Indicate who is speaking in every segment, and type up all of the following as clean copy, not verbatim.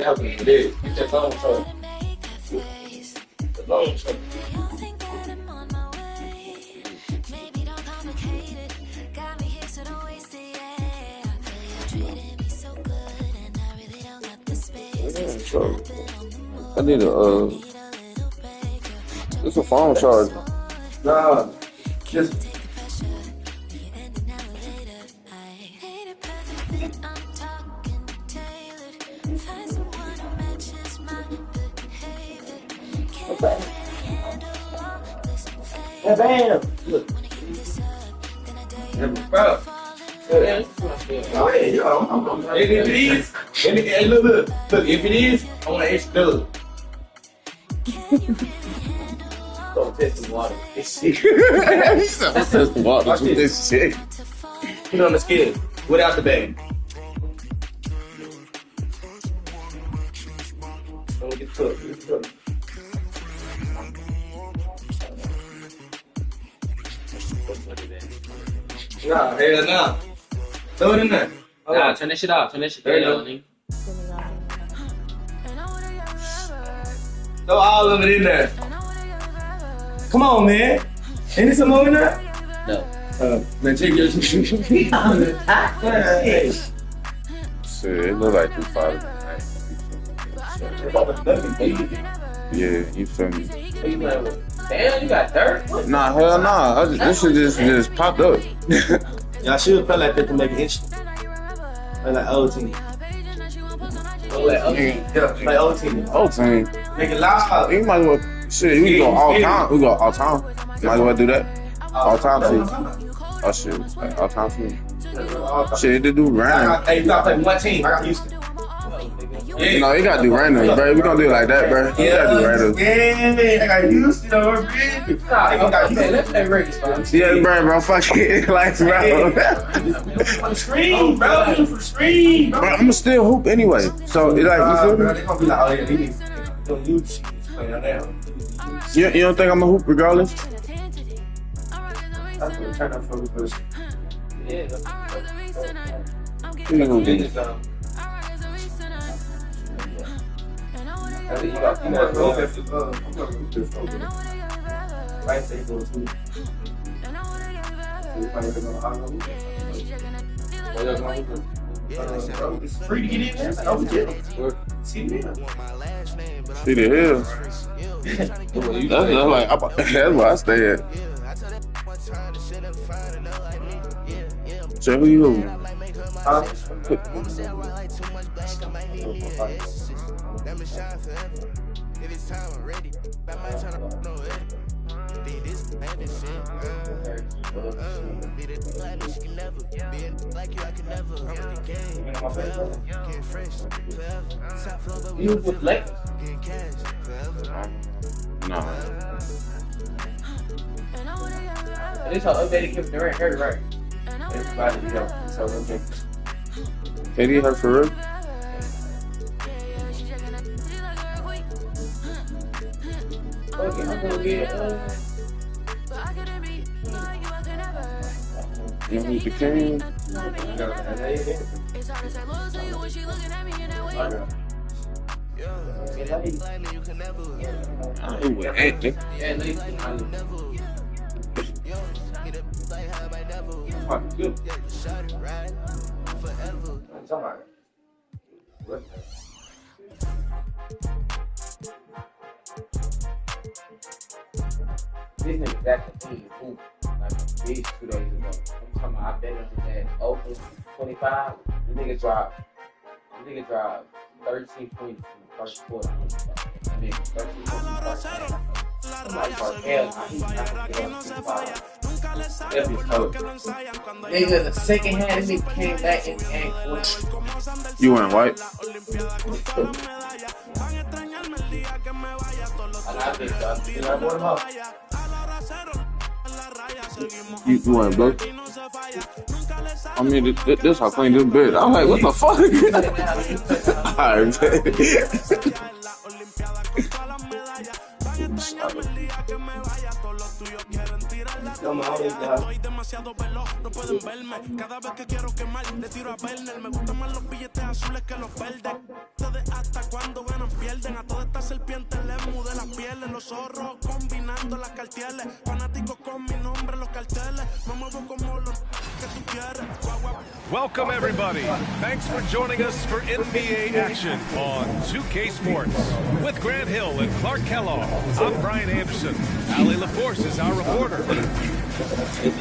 Speaker 1: That was it is. It's just long short. The long short.
Speaker 2: I need it's a phone charger.
Speaker 1: Nah, just. Yeah, bam! Look. Bro. Oh, yeah, yo, if it is, hey, look, if it is, I want an extra dub. Don't test the water. It's shit.
Speaker 2: Test the water with this shit.
Speaker 1: Put it on the scale without the bag. Don't get cooked. Get cooked. Nah, hell nah. Throw it in there.
Speaker 3: Nah, turn that shit off. Turn that shit down, nigga.
Speaker 1: Throw all of it in there. Come on, man. Ain't there some more in there?
Speaker 3: No.
Speaker 1: Man, take your shit.
Speaker 2: Shit, it look like 2 Yeah, you feel me?
Speaker 3: Damn, you got dirt? What?
Speaker 2: Nah, hell nah. This shit just popped up.
Speaker 1: Y'all should feel like that to make it interesting. Like old team. Like old team.
Speaker 2: Old team.
Speaker 1: Make it loud.
Speaker 2: You might as well, shit, we go all time. We go all time. Might as well do that. All time team. Oh shit, like, all time team. Shit, they do random.
Speaker 1: Hey, you gotta play one team. I got Houston.
Speaker 2: Yeah. No, you gotta do random, bro. We gonna do it like that, bro. You gotta do random.
Speaker 1: Yeah, I got Houston over here. Let's play Raiders,
Speaker 2: Yeah, bro, fuck it. Like, bro.
Speaker 1: For the screen, bro. For the screen, bro.
Speaker 2: Bro, I'ma still hoop anyway. So, it like, you feel me?
Speaker 1: They gonna be like, oh, yeah, we need to use play down.
Speaker 2: You don't think I'ma hoop regardless?
Speaker 1: That's what I'm trying to focus. Yeah,
Speaker 2: You gonna do it.
Speaker 1: It's free to get in there. Oh, yeah. See the
Speaker 2: See the hill. That's where I stay at. So who you hooping?
Speaker 3: You with Lakers?
Speaker 2: No.
Speaker 3: At least I updated Kevin Durant hurt, right? Everybody, you know, so okay.
Speaker 2: KD hurt for real?
Speaker 3: Okay, I'm gonna get
Speaker 2: You know who's the king? I ain't with acting.
Speaker 3: yeah, Lakers.
Speaker 1: Fucking good. Somebody.
Speaker 3: This nigga got the team hoop like a beast 2 days ago. I'm talking about I bet on his ass open 25. The nigga dropped 13 points in the first quarter. I mean 13 points in the first half. I'm like, for hell, he's not gonna get up 25. That'd be cold. Nigga, the second half, this nigga came back and forth.
Speaker 2: You went white?
Speaker 3: And I think I brought him up.
Speaker 2: You went blue? I mean, this how clean this bitch. I'm like, what the fuck? Alright,
Speaker 3: Estoy demasiado veloz, no pueden verme. Cada vez que quiero quemar, le tiro a Werner. Me gustan más los billetes azules que los verdes. Ustedes hasta cuando ganan pierden. A todas estas serpientes les mudé las pieles. Los zorros combinando las carteles. Fanáticos con mi nombre en los carteles. Me muevo como los que tú quieres.
Speaker 4: Welcome, everybody. Thanks for joining us for NBA action on 2K Sports. With Grant Hill and Clark Kellogg, I'm Brian Anderson. Ali LaForce is our reporter.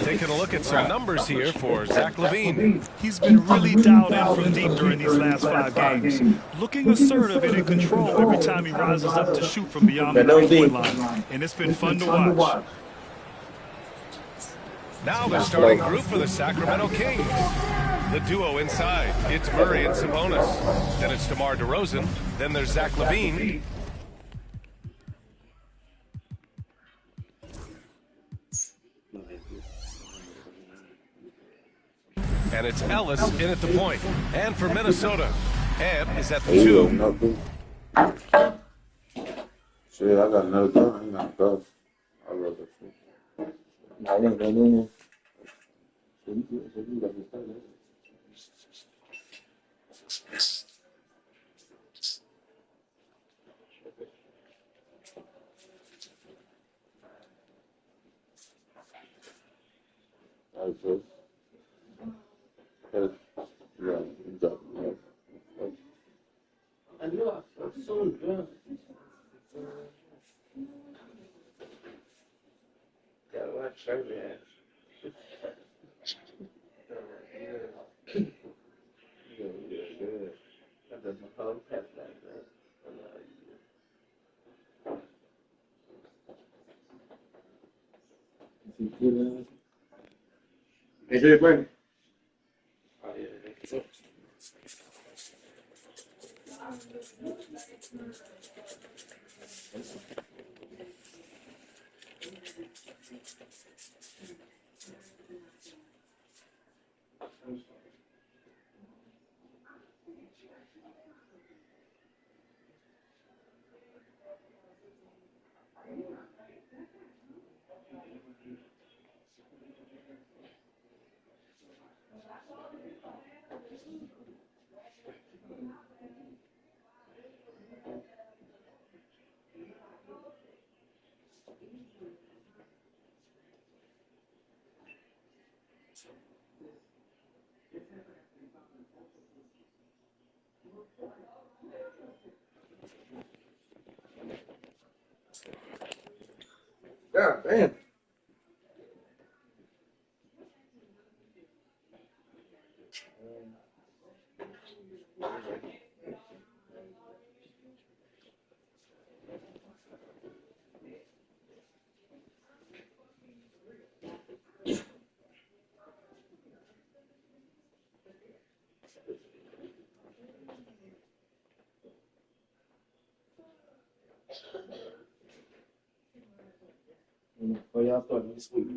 Speaker 4: Taking a look at some numbers here for Zach LaVine.
Speaker 5: He's been really dialed in from deep during these last 5 games. Looking assertive and in control every time he rises up to shoot from beyond the three-point line. And it's been fun to watch.
Speaker 4: Now the starting group for the Sacramento Kings. The duo inside, it's Murray and Sabonis. Then it's DeMar DeRozan. Then there's Zach LaVine. And it's Ellis in at the point. And for Minnesota, Ant is at the 2.
Speaker 2: Shit, I got another gun. I ain't got a gun. I love that shit. I didn't go in there. So you got to start that.
Speaker 3: I knew I felt so good. Got my shirt ass. Good. That doesn't hold past like that.
Speaker 1: Hey, Jay, Brandon.
Speaker 3: Oh, yeah.
Speaker 1: God damn.
Speaker 3: Well, y'all starting this week.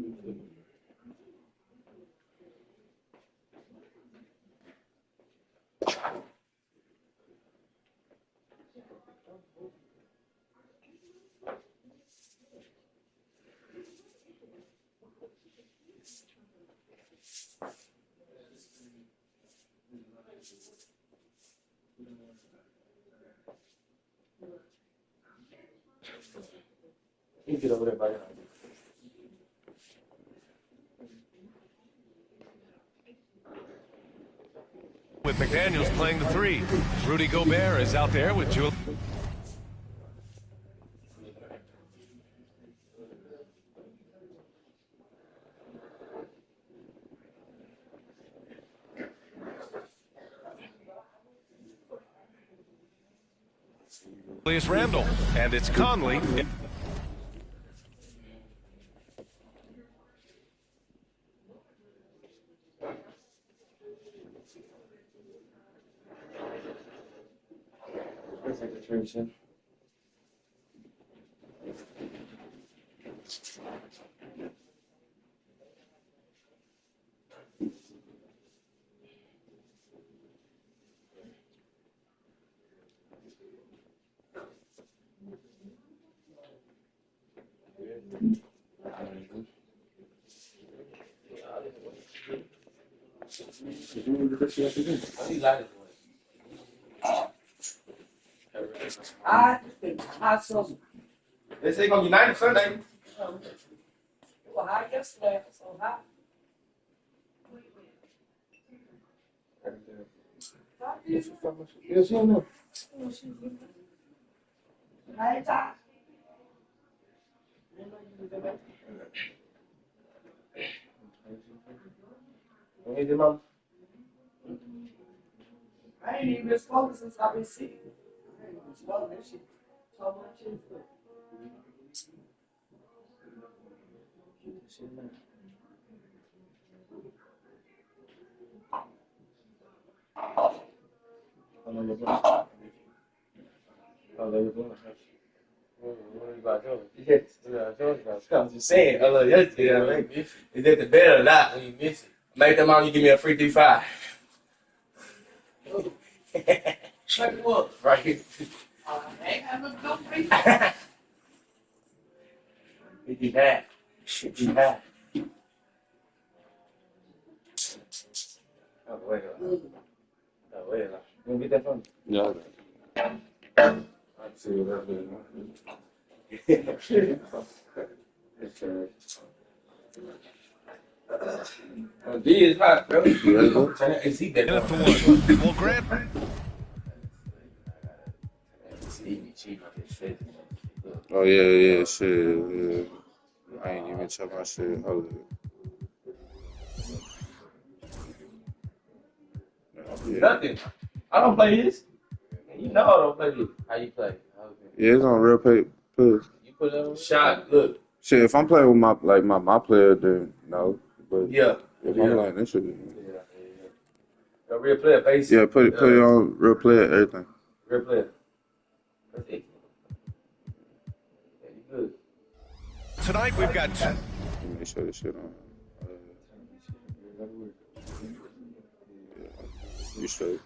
Speaker 3: You get over there by your house.
Speaker 4: With McDaniels playing the 3. Rudy Gobert is out there with Julius. Randle, and it's Conley.
Speaker 3: Looks like a church, huh?
Speaker 1: They say gonna be 90 Sunday.
Speaker 3: It was hot yesterday, so hot.
Speaker 1: Yes, you know.
Speaker 3: Hey, Ty. I ain't even been smoking since I've been sick. I ain't been smoking that shit. So much shit.
Speaker 1: I'm just saying, I love yesterday. Is that the bed or not when you miss it? Make them out, you give me a free 3-5.
Speaker 3: Like what?
Speaker 1: Right here.
Speaker 3: I ain't having no free.
Speaker 1: 55. 55. Oh, wait. Oh, wait. You gonna get that from me?
Speaker 2: Yeah.
Speaker 1: Let's see what D is hot, bro. Turn that AC back
Speaker 4: Minute
Speaker 1: on.
Speaker 4: for one. Well, Grant.
Speaker 2: Oh yeah, shit. Yeah. I ain't even check my shit. Hold it.
Speaker 1: Nothing. I don't play this. You know I don't play this. How you play?
Speaker 2: Yeah, it's on real paper.
Speaker 1: You put it on shot. Look.
Speaker 2: Shit, if I'm playing with my player, then no. But
Speaker 1: Yeah.
Speaker 2: if I'm like this shit.
Speaker 1: A real player base.
Speaker 2: Yeah, put it on real player, everything.
Speaker 1: Real player. That's it. Yeah, you good.
Speaker 4: Tonight we've got
Speaker 2: Let me show this shit on. You straight.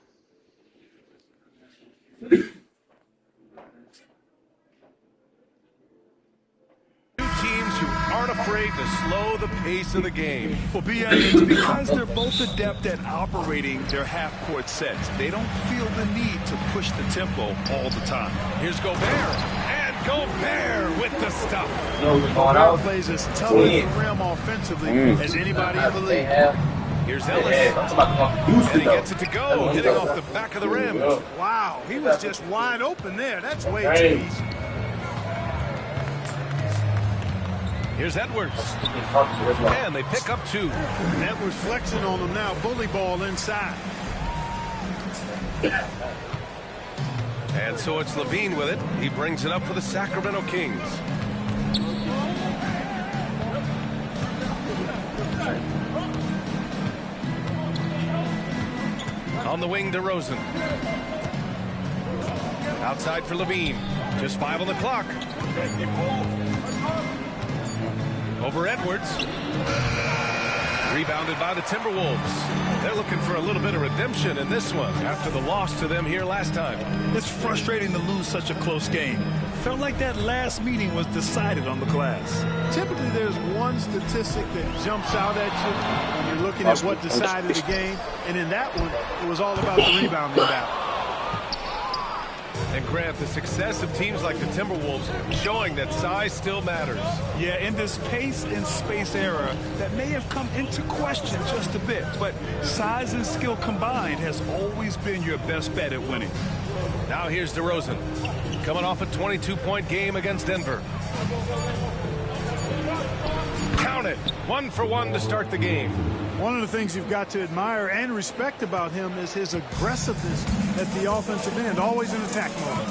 Speaker 4: teams who aren't afraid to slow the pace of the game.
Speaker 5: Well, BA, it's because they're both adept at operating their half-court sets. They don't feel the need to push the tempo all the time.
Speaker 4: Here's Gobert, and Gobert with the stuff.
Speaker 5: Gobert plays as tough at the rim offensively as anybody in the league.
Speaker 4: Here's Ellis, and he gets it to go, hitting off the back of the rim.
Speaker 5: Wow, he was just wide open there. That's way too easy.
Speaker 4: Here's Edwards, and they pick up two.
Speaker 5: Edwards flexing on them now, bully ball inside.
Speaker 4: And so it's Levine with it. He brings it up for the Sacramento Kings. On the wing, DeRozan. Outside for Levine. Just 5 on the clock. Over Edwards. Rebounded by the Timberwolves. They're looking for a little bit of redemption in this one after the loss to them here last time.
Speaker 5: It's frustrating to lose such a close game. Felt like that last meeting was decided on the glass. Typically, there's one statistic that jumps out at you when you're looking at what decided the game. And in that one, it was all about the rebounding battle.
Speaker 4: And Grant, the success of teams like the Timberwolves showing that size still matters.
Speaker 5: Yeah, in this pace and space era, that may have come into question just a bit, but size and skill combined has always been your best bet at winning.
Speaker 4: Now here's DeRozan, coming off a 22-point game against Denver. Count it, 1 for 1 to start the game.
Speaker 5: One of the things you've got to admire and respect about him is his aggressiveness at the offensive end, always in attack mode.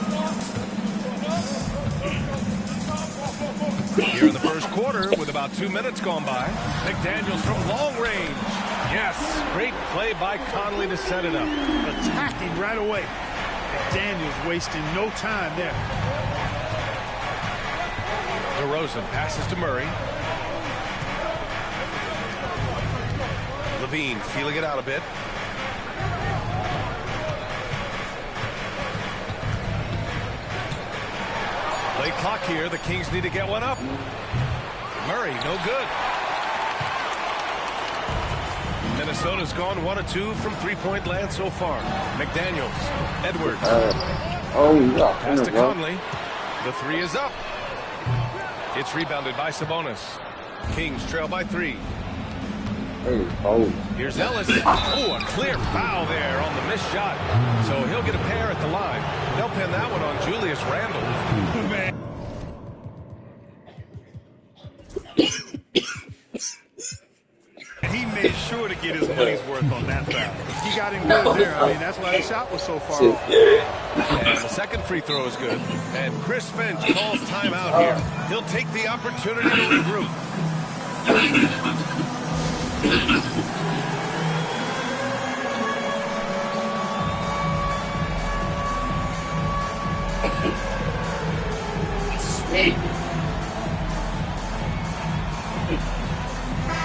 Speaker 4: Here in the first quarter, with about 2 minutes gone by, McDaniels from long range. Yes, great play by Conley to set it up.
Speaker 5: Attacking right away. McDaniels wasting no time there.
Speaker 4: DeRozan passes to Murray. Levine feeling it out a bit. Late clock here. The Kings need to get one up. Murray, no good. Minnesota's gone 1 of 2 from three-point land so far. McDaniels, Edwards.
Speaker 2: Yeah.
Speaker 4: Pass to Conley. The three is up. It's rebounded by Sabonis. Kings trail by 3. Here's Ellis. Oh, a clear foul there on the missed shot. So he'll get a pair at the line. They'll pin that one on Julius Randle.
Speaker 5: He made sure to get his money's worth on that foul. He got him good there. I mean, that's why the shot was so far off.
Speaker 4: And the second free throw is good. And Chris Finch calls timeout here. He'll take the opportunity to regroup.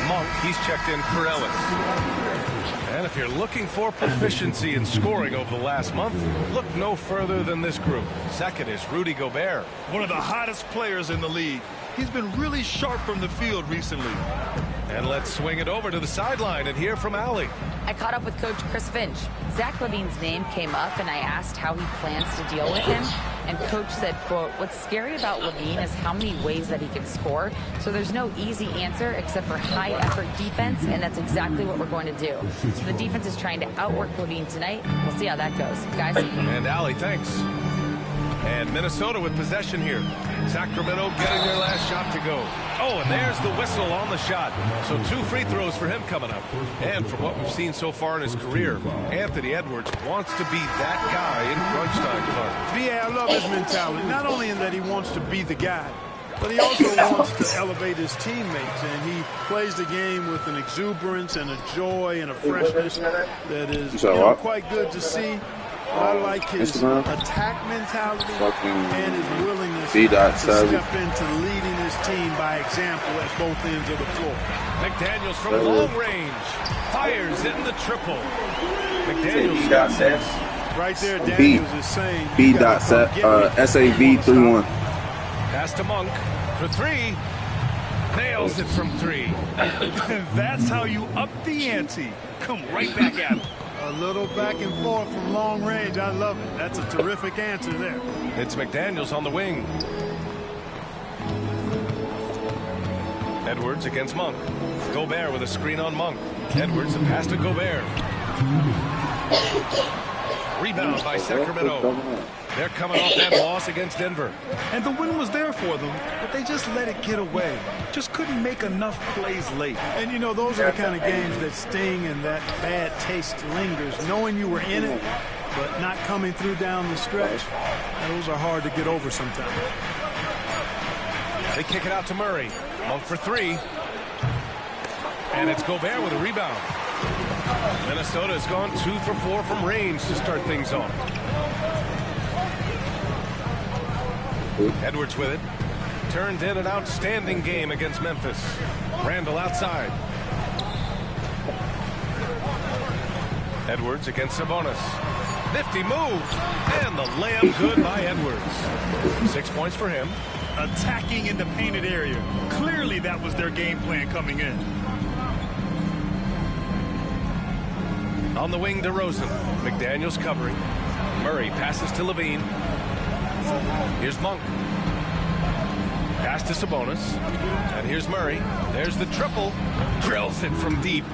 Speaker 4: Monk, he's checked in for Ellis. And if you're looking for proficiency in scoring over the last month, look no further than this group. Second is Rudy Gobert.
Speaker 5: One of the hottest players in the league. He's been really sharp from the field recently.
Speaker 4: And let's swing it over to the sideline and hear from Allie.
Speaker 6: I caught up with Coach Chris Finch. Zach LaVine's name came up, and I asked how he plans to deal with him. And Coach said, quote, "What's scary about LaVine is how many ways that he can score. So there's no easy answer except for high-effort defense, and that's exactly what we're going to do. So the defense is trying to outwork LaVine tonight. We'll see how that goes. Guys?"
Speaker 4: And Allie, thanks. And Minnesota with possession here. Sacramento getting their last shot to go. Oh, and there's the whistle on the shot. So 2 free throws for him coming up. And from what we've seen so far in his career, Anthony Edwards wants to be that guy in crunch time, Clark.
Speaker 5: Yeah, I love his mentality. Not only in that he wants to be the guy, but he also wants to elevate his teammates. And he plays the game with an exuberance and a joy and a freshness that is quite good to see. I like his attack mentality and his willingness to step into leading his team by example at both ends of the floor.
Speaker 4: McDaniels from long range fires in the triple. McDaniels
Speaker 1: got set.
Speaker 5: Right there, Daniels is saying
Speaker 2: SAV31.
Speaker 4: Pass to Monk for 3. Nails it from 3.
Speaker 5: That's how you up the ante. Come right back at him. A little back and forth from long range. I love it. That's a terrific answer there.
Speaker 4: It's McDaniels on the wing. Edwards against Monk. Gobert with a screen on Monk. Edwards, the pass to Gobert. Rebound by Sacramento. They're coming off that loss against Denver.
Speaker 5: And the win was there for them, but they just let it get away. Just couldn't make enough plays late. And, you know, those are the kind of games that sting and that bad taste lingers. Knowing you were in it, but not coming through down the stretch, those are hard to get over sometimes.
Speaker 4: They kick it out to Murray. Monk for 3. And it's Gobert with a rebound. Minnesota has gone 2 for 4 from range to start things off. Edwards with it. Turned in an outstanding game against Memphis. Randle outside. Edwards against Sabonis. Nifty move. And the layup good by Edwards. 6 points for him.
Speaker 5: Attacking in the painted area. Clearly that was their game plan coming in.
Speaker 4: On the wing, DeRozan. McDaniels covering. Murray passes to LaVine. Here's Monk. Pass to Sabonis. And here's Murray. There's the triple. Drills it from deep.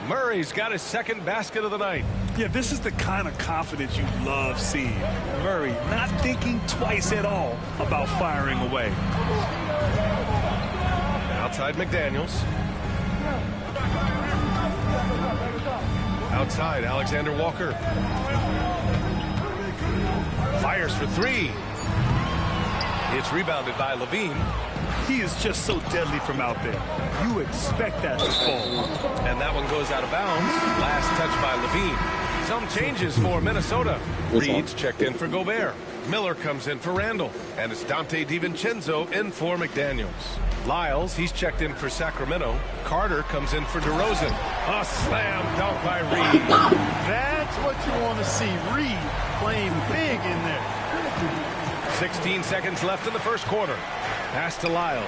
Speaker 4: Murray's got his second basket of the night.
Speaker 5: Yeah, this is the kind of confidence you love seeing. Murray not thinking twice at all about firing away.
Speaker 4: Outside McDaniels. Outside Alexander Walker. Fires for 3. It's rebounded by LaVine.
Speaker 5: He is just so deadly from out there. You expect that to fall.
Speaker 4: And that one goes out of bounds. Last touch by LaVine. Some changes for Minnesota. Reed's checked in for Gobert. Miller comes in for Randle. And it's Dante DiVincenzo in for McDaniels. Lyles, he's checked in for Sacramento. Carter comes in for DeRozan. A slam dunk by Reed.
Speaker 5: That's what you want to see. Reed playing big in there.
Speaker 4: 16 seconds left in the first quarter. Pass to Lyles.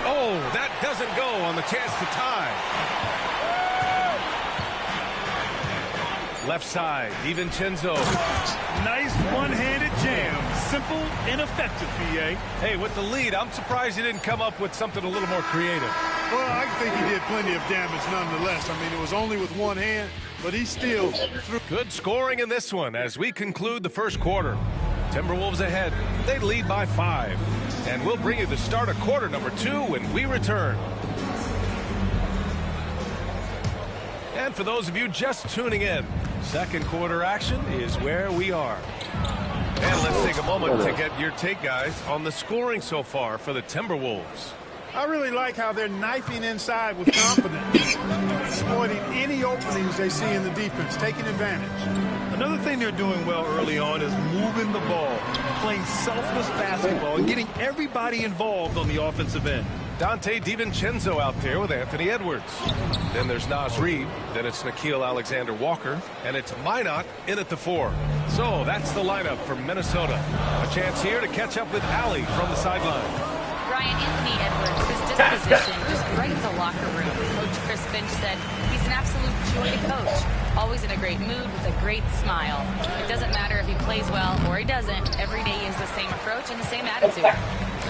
Speaker 4: Oh, that doesn't go on the chance to tie. Left side, DiVincenzo.
Speaker 5: Nice one-handed jam. Simple and effective, B.A.
Speaker 4: Hey, with the lead, I'm surprised he didn't come up with something a little more creative.
Speaker 5: Well, I think he did plenty of damage nonetheless. I mean, it was only with one hand, but he still threw.
Speaker 4: Good scoring in this one as we conclude the first quarter. Timberwolves ahead. They lead by 5. And we'll bring you the start of quarter number 2 when we return. And for those of you just tuning in, second quarter action is where we are. And let's take a moment to get your take, guys, on the scoring so far for the Timberwolves.
Speaker 5: I really like how they're knifing inside with confidence, exploiting any openings they see in the defense, taking advantage.
Speaker 7: Another thing they're doing well early on is moving the ball, playing selfless basketball, and getting everybody involved on the offensive end.
Speaker 4: Donte DiVincenzo out there with Anthony Edwards. Then there's Naz Reid. Then it's Nickeil Alexander-Walker. And it's Minot in at the 4. So that's the lineup for Minnesota. A chance here to catch up with Allie from the sideline.
Speaker 6: Brian, Anthony Edwards, his disposition just brightens a locker room. Coach Chris Finch said he's an absolute joy to coach. Always in a great mood with a great smile. It doesn't matter if he plays well or he doesn't. Every day he has the same approach and the same attitude.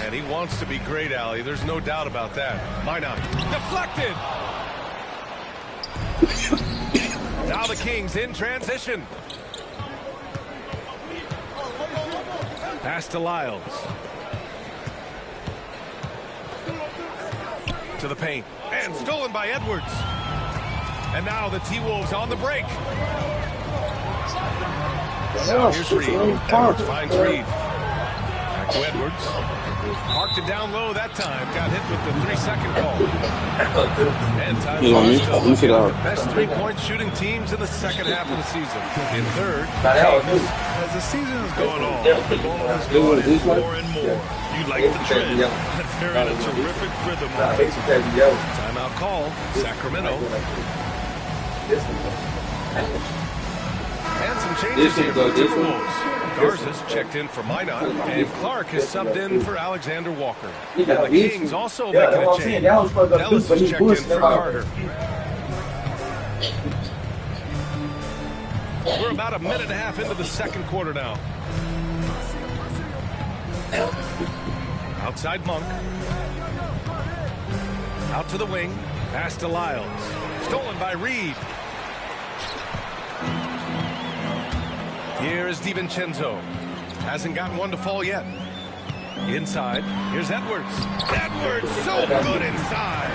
Speaker 4: And he wants to be great, Allie. There's no doubt about that. Minot deflected. Now the Kings in transition. Pass to Lyles. To the paint. And stolen by Edwards. And now the T-Wolves on the break. Now here's Reid. Edwards finds Reid. Back to Edwards. Parked it down low that time. Got hit with the 3-second call. And time for the best three-point shooting teams in the second half of the season. In third,
Speaker 5: As the season has gone on, the ball has gone in more and more. You like the trend. They're in a terrific rhythm.
Speaker 4: timeout call, Sacramento. And some changes here for the Timberwolves. Garza's checked in for Minot, and Clark has subbed in for Alexander-Walker. And the Kings also making a change. Ellis has checked in for Carter. We're about a minute and a half into the second quarter now. Outside Monk. Out to the wing. Pass to Lyles. Stolen by Reid. Here is DiVincenzo. Hasn't gotten one to fall yet. Inside. Here's Edwards. Edwards so good inside.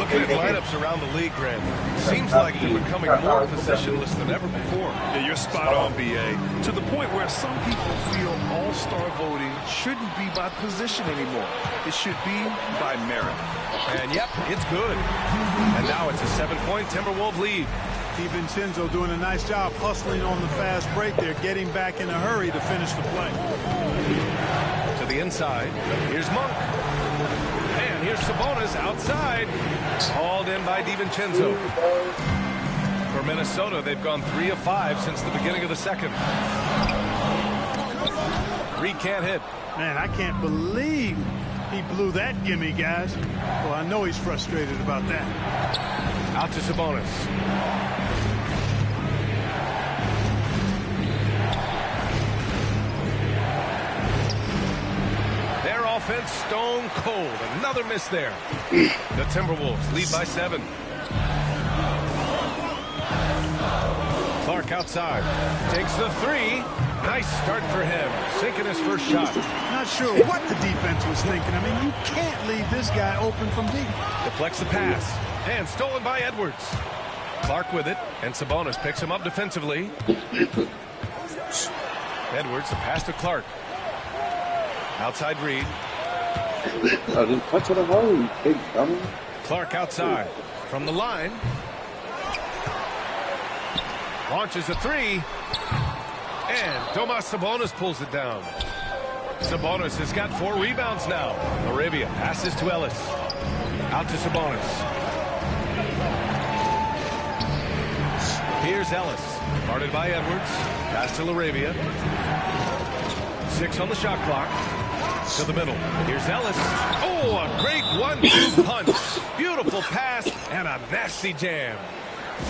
Speaker 4: Looking at lineups around the league, Grant. Seems like they're becoming more positionless than ever before.
Speaker 7: Yeah, you're spot on, B.A. To the point where some people feel all-star voting shouldn't be by position anymore. It should be by merit.
Speaker 4: And yep, it's good. And now it's a 7-point Timberwolves lead.
Speaker 5: DiVincenzo doing a nice job hustling on the fast break there, getting back in a hurry to finish the play.
Speaker 4: To the inside. Here's Monk. And here's Sabonis outside. Hauled in by DiVincenzo. For Minnesota, they've gone 3 of 5 since the beginning of the second. Reid can't hit.
Speaker 5: Man, I can't believe he blew that gimme, guys. Well, I know he's frustrated about that.
Speaker 4: Out to Sabonis. Their offense stone cold. Another miss there. The Timberwolves lead by 7. Clark outside. Takes the 3. Nice start for him. Sinking his first shot.
Speaker 5: Not sure what the defense was thinking. I mean, you can't leave this guy open from deep.
Speaker 4: Deflects the pass. And stolen by Edwards. Clark with it. And Sabonis picks him up defensively. Edwards, the pass to Clark. Outside Reid.
Speaker 2: I didn't touch it at all, you big dummy.
Speaker 4: Clark outside. From the line. Launches a 3. And Domas Sabonis pulls it down. Sabonis has got 4 rebounds now. Arabia passes to Ellis. Out to Sabonis. Here's Ellis. Guarded by Edwards. Pass to LaRavia. 6 on the shot clock. To the middle. Here's Ellis. Oh, a great 1-2 punch. Beautiful pass and a nasty jam.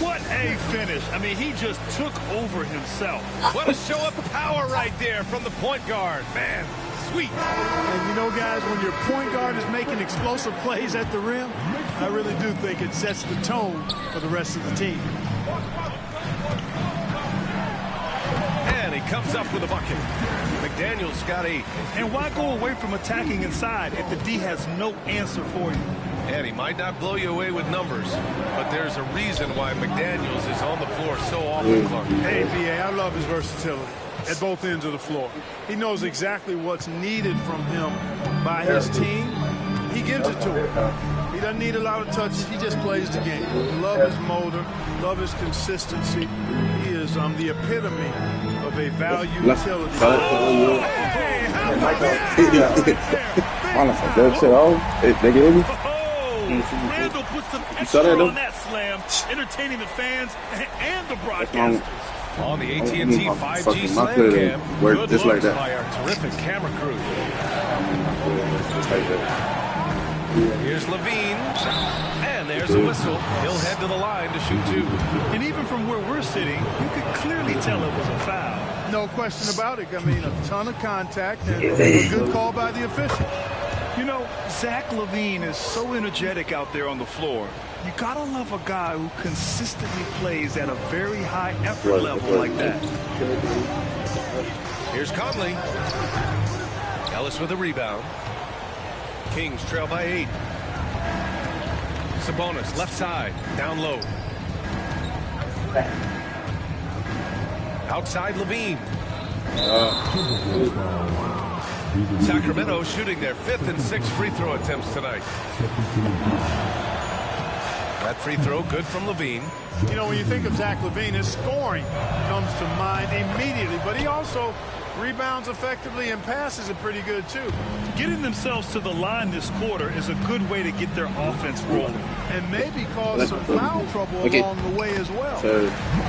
Speaker 5: What a finish. I mean, he just took over himself.
Speaker 4: What a show of power right there from the point guard. Man, sweet.
Speaker 5: And you know, guys, when your point guard is making explosive plays at the rim, I really do think it sets the tone for the rest of the team.
Speaker 4: And he comes up with a bucket. McDaniels got 8.
Speaker 5: And why go away from attacking inside if the D has no answer for you?
Speaker 4: And he might not blow you away with numbers, but there's a reason why McDaniels is on the floor so often, Clark.
Speaker 5: Hey, B.A., I love his versatility at both ends of the floor. He knows exactly what's needed from him by his team. He gives it to him. He doesn't need a lot of touches. He just plays the game. Love his motor. Love his consistency. He is the epitome of a value utility.
Speaker 2: Hey, how about that?
Speaker 5: Randall put some extra on that slam, entertaining the fans and the broadcasters.
Speaker 4: On the AT&T 5G Slam Cam, good looks like by our terrific camera crew. Here's Levine, and there's a whistle. He'll head to the line to shoot 2.
Speaker 5: And even from where we're sitting, you could clearly tell it was a foul. No question about it. I mean, a ton of contact and a good call by the official. You know, Zach LaVine is so energetic out there on the floor. You gotta love a guy who consistently plays at a very high effort level like that.
Speaker 4: Here's Conley. Ellis with a rebound. Kings trail by 8. Sabonis left side, down low. Outside Levine. Sacramento shooting their 5th and 6th free throw attempts tonight. That free throw good from Levine.
Speaker 5: You know, when you think of Zach LaVine, his scoring comes to mind immediately, but he also rebounds effectively and passes it pretty good too. Getting themselves to the line this quarter is a good way to get their offense rolling and maybe cause some foul trouble along the way as well.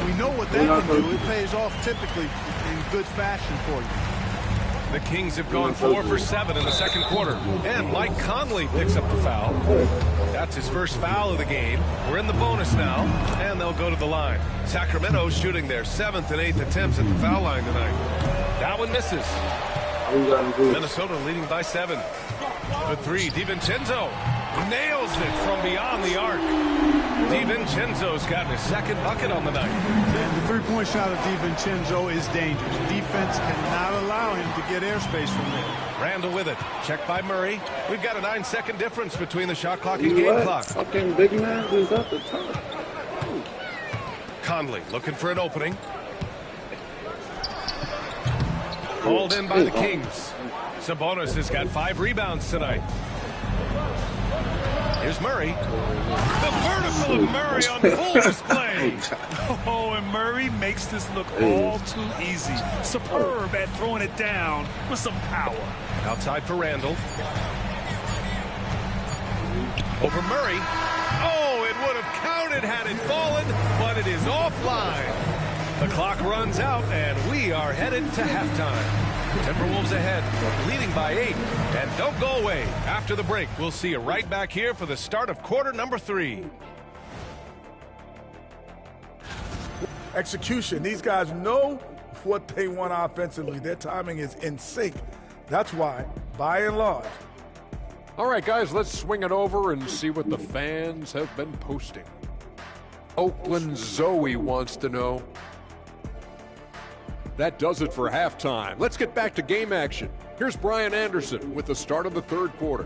Speaker 5: We know what that can do. It pays off typically in good fashion for you.
Speaker 4: The Kings have gone 4 for 7 in the second quarter. And Mike Conley picks up the foul. That's his first foul of the game. We're in the bonus now, and they'll go to the line. Sacramento shooting their 7th and 8th attempts at the foul line tonight. That one misses. Minnesota leading by 7. The 3, DiVincenzo nails it from beyond the arc. DiVincenzo's gotten his 2nd bucket on the night.
Speaker 5: And the three-point shot of DiVincenzo is dangerous. Defense cannot allow him to get airspace from there.
Speaker 4: Randall with it. Checked by Murray. We've got a 9-second difference between the shot clock and game clock.
Speaker 2: Fucking big man is up the top.
Speaker 4: Conley looking for an opening. Hauled in by the Kings. Sabonis has got 5 rebounds tonight. Here's Murray. The vertical of Murray on full display.
Speaker 5: Oh, and Murray makes this look all too easy. Superb at throwing it down with some power.
Speaker 4: Outside for Randall. Over Murray. Oh, it would have counted had it fallen, but it is offline. The clock runs out, and we are headed to halftime. Timberwolves ahead, leading by 8. And don't go away. After the break, we'll see you right back here for the start of quarter number 3.
Speaker 8: Execution. These guys know what they want offensively. Their timing is in sync. That's why, by and large.
Speaker 9: All right, guys, let's swing it over and see what the fans have been posting. Oakland Zoe wants to know. That does it for halftime. Let's get back to game action. Here's Brian Anderson with the start of the third quarter.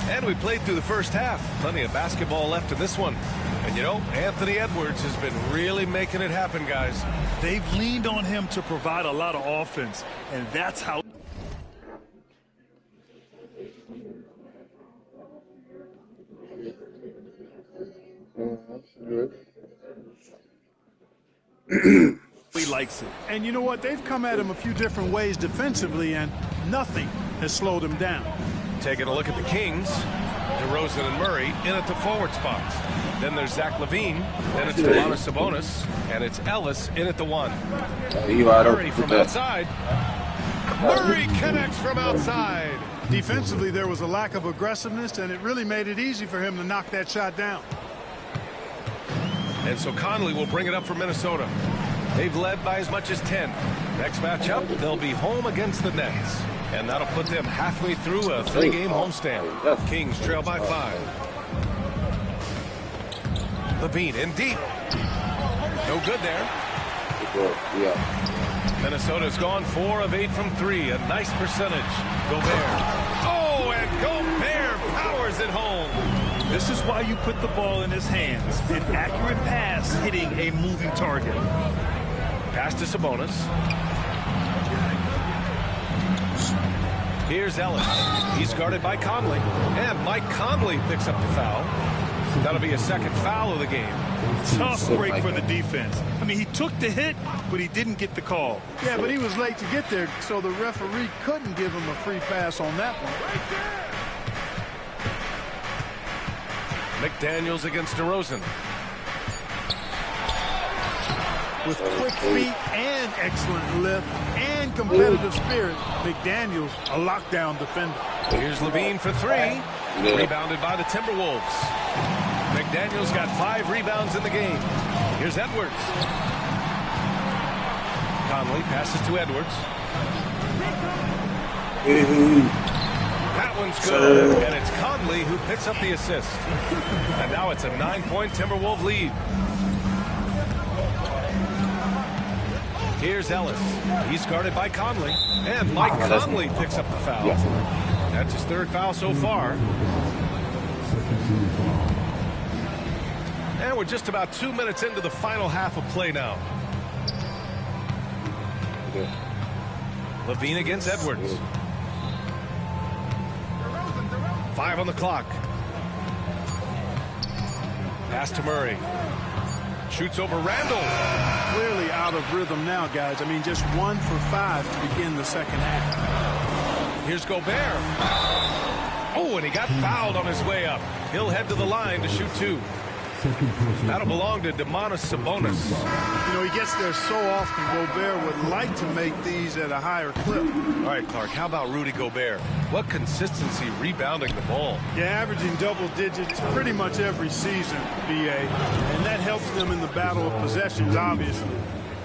Speaker 4: And we played through the first half. Plenty of basketball left in this one. And you know, Anthony Edwards has been really making it happen, guys.
Speaker 5: They've leaned on him to provide a lot of offense, and that's how... He likes it. And you know what? They've come at him a few different ways defensively, and nothing has slowed him down.
Speaker 4: Taking a look at the Kings. DeRozan and Murray in at the forward spots. Then there's Zach LaVine. Then it's Domantas Sabonis. And it's Ellis in at the 1. Murray from outside. Murray connects from outside.
Speaker 5: Defensively, there was a lack of aggressiveness, and it really made it easy for him to knock that shot down.
Speaker 4: And so Conley will bring it up for Minnesota. They've led by as much as 10. Next matchup, they'll be home against the Nets. And that'll put them halfway through a 3-game homestand. Kings trail by 5. LaVine in deep. No good there. Minnesota's gone 4 of 8 from 3. A nice percentage. Gobert. Oh, and Gobert powers it home.
Speaker 7: This is why you put the ball in his hands. An accurate pass hitting a moving target.
Speaker 4: Pass to Sabonis. Here's Ellis. He's guarded by Conley. And Mike Conley picks up the foul. That'll be a second foul of the game.
Speaker 7: Tough break for the defense. I mean, he took the hit, but he didn't get the call.
Speaker 5: Yeah, but he was late to get there, so the referee couldn't give him a free pass on that one.
Speaker 4: McDaniels against DeRozan.
Speaker 5: With quick feet and excellent lift and competitive spirit, McDaniels a lockdown defender.
Speaker 4: Here's LaVine for 3. Rebounded by the Timberwolves. McDaniels got 5 rebounds in the game. Here's Edwards. Conley passes to Edwards. That one's good, and it's Conley who picks up the assist. And now it's a 9-point Timberwolves lead. Here's Ellis. He's guarded by Conley. And Mike Conley picks up the foul. That's his 3rd foul so far. And we're just about 2 minutes into the final half of play now. LaVine against Edwards. 5 on the clock. Pass to Murray. Shoots over Randall.
Speaker 5: Clearly out of rhythm now, guys. I mean, just 1 for 5 to begin the second half.
Speaker 4: Here's Gobert. Oh, and he got fouled on his way up. He'll head to the line to shoot 2. That'll belong to Domantas Sabonis.
Speaker 5: You know, he gets there so often. Gobert would like to make these at a higher clip.
Speaker 4: All right, Clark, how about Rudy Gobert? What consistency rebounding the ball.
Speaker 5: Yeah, averaging double digits pretty much every season, BA. And that helps them in the battle of possessions, obviously.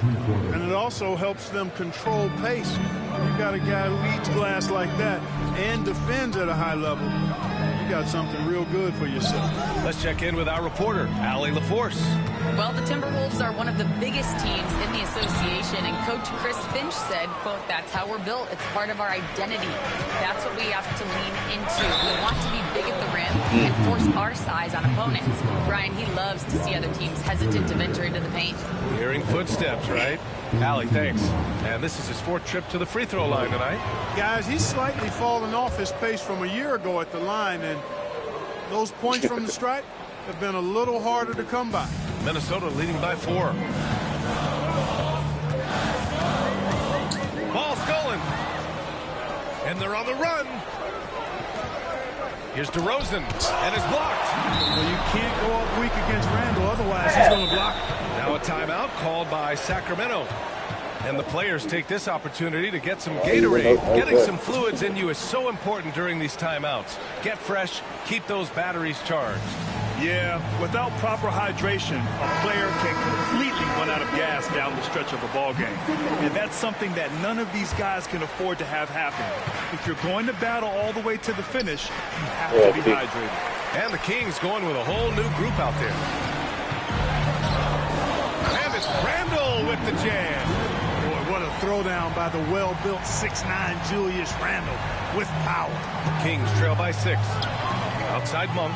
Speaker 5: And it also helps them control pace. You've got a guy who eats glass like that and defends at a high level. You got something real good for yourself.
Speaker 4: Let's check in with our reporter, Allie LaForce.
Speaker 6: Well, the Timberwolves are one of the biggest teams in the association, and Coach Chris Finch said, quote, "That's how we're built. It's part of our identity. That's what we have to lean into. We want to be big at the rim and force our size on opponents." Brian, he loves to see other teams hesitant to venture into the paint.
Speaker 4: Hearing footsteps, right? Allie, thanks. And this is his 4th trip to the free throw line tonight.
Speaker 5: Guys, he's slightly fallen off his pace from a year ago at the line, and those points from the stripe have been a little harder to come by.
Speaker 4: Minnesota leading by 4. Ball stolen. And they're on the run. Here's DeRozan, and it's blocked.
Speaker 5: Well, you can't go up weak against Randall, otherwise he's going to block.
Speaker 4: Now a timeout called by Sacramento. And the players take this opportunity to get some Gatorade. Getting some fluids in you is so important during these timeouts. Get fresh, keep those batteries charged.
Speaker 7: Yeah, without proper hydration, a player can completely run out of gas down the stretch of a ball game. And that's something that none of these guys can afford to have happen. If you're going to battle all the way to the finish, you have to be hydrated.
Speaker 4: And the Kings going with a whole new group out there. And it's Randall with the jam.
Speaker 5: Boy, what a throwdown by the well-built 6'9" Julius Randle with power.
Speaker 4: Kings trail by 6. Outside Monk.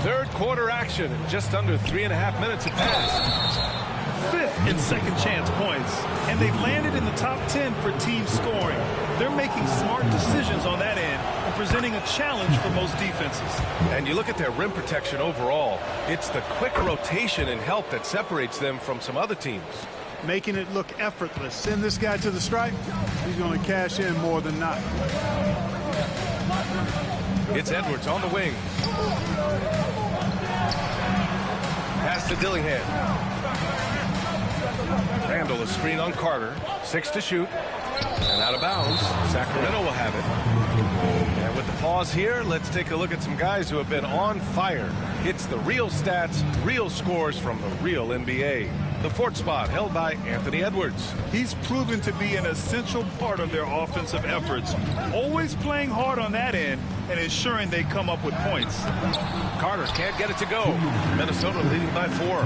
Speaker 4: 3rd quarter action. Just under 3.5 minutes have passed.
Speaker 7: 5th in second chance points. And they've landed in the top 10 for team scoring. They're making smart decisions on that end and presenting a challenge for most defenses.
Speaker 4: And you look at their rim protection overall. It's the quick rotation and help that separates them from some other teams.
Speaker 5: making it look effortless. Send this guy to the stripe, he's going to cash in more than not.
Speaker 4: It's Edwards on the wing. Pass to Dillingham. Randall a screen on Carter. 6 to shoot. And out of bounds. Sacramento will have it. And with the pause here, let's take a look at some guys who have been on fire. It's the real stats, real scores from the real NBA. The fourth spot held by Anthony Edwards.
Speaker 7: He's proven to be an essential part of their offensive efforts, always playing hard on that end and ensuring they come up with points.
Speaker 4: Carter can't get it to go. Minnesota leading by 4.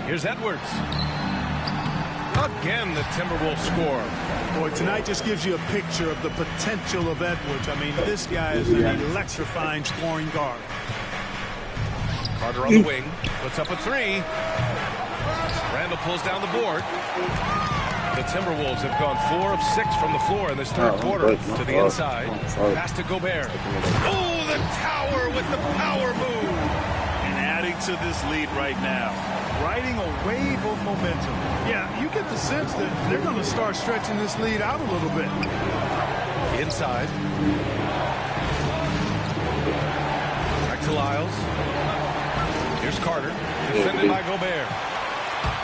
Speaker 4: Here's Edwards. Again, the Timberwolves score.
Speaker 5: Boy, tonight just gives you a picture of the potential of Edwards. I mean, this guy is an electrifying scoring guard.
Speaker 4: Carter on the wing, puts up a 3. Randall pulls down the board. The Timberwolves have gone 4 of 6 from the floor in this third quarter. To the inside, pass to Gobert. Oh, the tower with the power move.
Speaker 7: And adding to this lead right now, riding a wave of momentum.
Speaker 5: Yeah, you get the sense that they're going to start stretching this lead out a little bit.
Speaker 4: Inside. Back to Lyles. Here's Carter, defended by Gobert.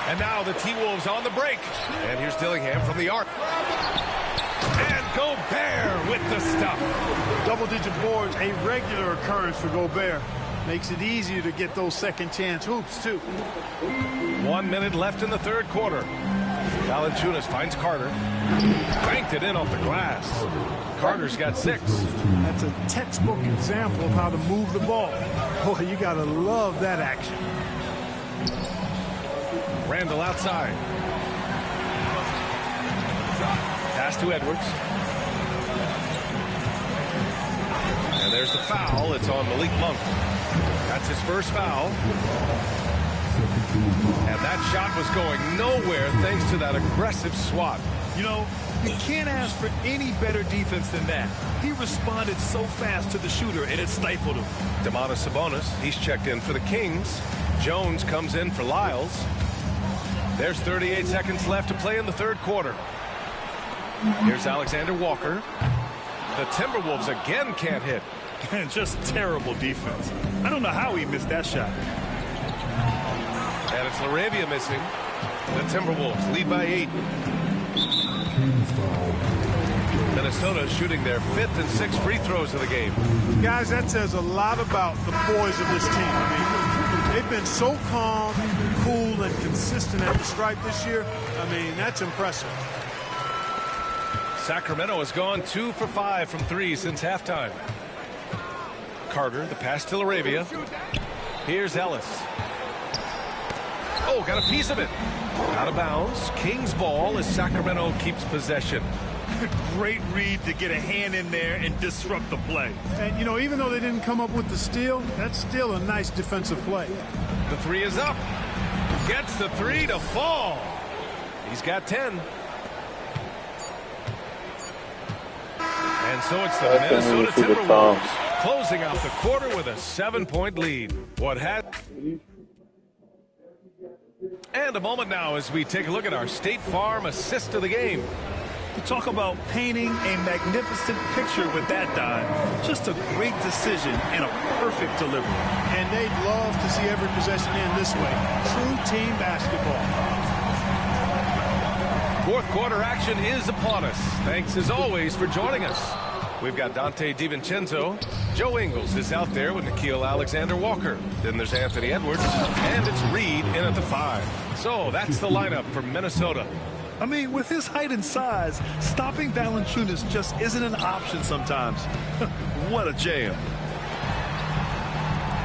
Speaker 4: And now the T-Wolves on the break. And here's Dillingham from the arc. And Gobert with the stuff.
Speaker 5: Double-digit boards, a regular occurrence for Gobert. Makes it easier to get those second chance hoops, too.
Speaker 4: 1 minute left in the third quarter. Valanciunas finds Carter. Banked it in off the glass. Carter's got 6.
Speaker 5: That's a textbook example of how to move the ball. Boy, you got to love that action.
Speaker 4: Randall outside. Pass to Edwards. And there's the foul. It's on Malik Monk. That's his first foul. And that shot was going nowhere thanks to that aggressive swat.
Speaker 7: You know, you can't ask for any better defense than that. He responded so fast to the shooter, and it stifled him.
Speaker 4: Domantas Sabonis, he's checked in for the Kings. Jones comes in for Lyles. There's 38 seconds left to play in the third quarter. Here's Alexander Walker. The Timberwolves again can't hit.
Speaker 7: And just terrible defense. I don't know how he missed that shot.
Speaker 4: And it's LaRavia missing. The Timberwolves lead by 8. Minnesota shooting their 5th and 6th free throws of the game.
Speaker 5: Guys, that says a lot about the poise of this team. I mean, they've been so calm, cool, and consistent at the stripe this year. I mean, that's impressive.
Speaker 4: Sacramento has gone 2 for 5 from 3 since halftime. Carter, the pass to LaRavia. Here's Ellis. Oh, got a piece of it. Out of bounds. Kings ball as Sacramento keeps possession.
Speaker 7: Great read to get a hand in there and disrupt the play.
Speaker 5: And, you know, even though they didn't come up with the steal, that's still a nice defensive play.
Speaker 4: The 3 is up. Gets the 3 to fall. He's got 10. And so it's the Minnesota Timberwolves closing out the quarter with a 7-point lead. What has... And a moment now as we take a look at our State Farm assist of the game.
Speaker 7: You talk about painting a magnificent picture with that dive. Just a great decision and a perfect delivery.
Speaker 5: And they'd love to see every possession end this way. True team basketball.
Speaker 4: Fourth quarter action is upon us. Thanks as always for joining us. We've got Dante DiVincenzo. Joe Ingles is out there with Nickeil Alexander-Walker. Then there's Anthony Edwards. And it's Reed in at the 5. So that's the lineup for Minnesota.
Speaker 7: I mean, with his height and size, stopping Valanciunas just isn't an option sometimes. What a jam.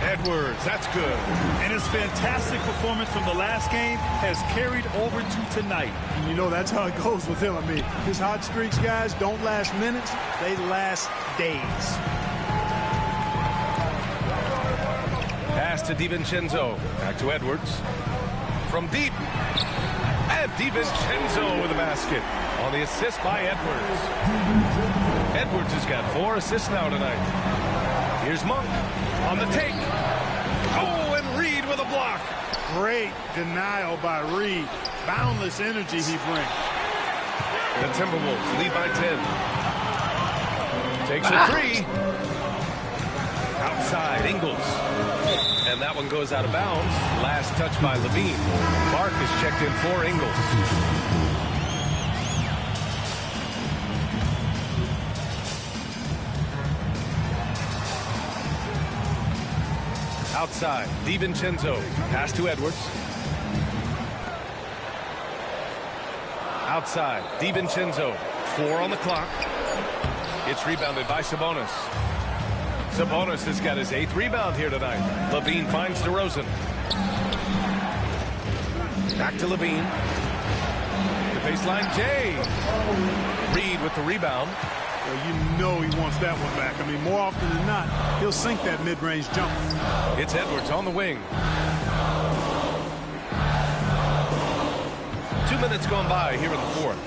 Speaker 4: Edwards, that's good.
Speaker 7: And his fantastic performance from the last game has carried over to tonight.
Speaker 5: And you know, that's how it goes with him. I mean, his hot streaks, guys, don't last minutes. They last days.
Speaker 4: Pass to DiVincenzo. Back to Edwards. From deep. And DiVincenzo with a basket on the assist by Edwards. Edwards has got 4 assists now tonight. Here's Monk on the take. Oh, and Reed with a block.
Speaker 5: Great denial by Reed. Boundless energy he brings.
Speaker 4: The Timberwolves lead by 10. Takes a three. Outside, Ingles. And that one goes out of bounds. Last touch by Levine. Clark is checked in for Ingles. Outside, DiVincenzo. Pass to Edwards. Outside, DiVincenzo. 4 on the clock. It's rebounded by Sabonis. Sabonis has got his 8th rebound here tonight. Levine finds DeRozan. Back to Levine. The baseline, Jay. Reed with the rebound.
Speaker 5: Well, you know he wants that one back. I mean, more often than not, he'll sink that mid-range jumper.
Speaker 4: It's Edwards on the wing. 2 minutes gone by here in the 4th.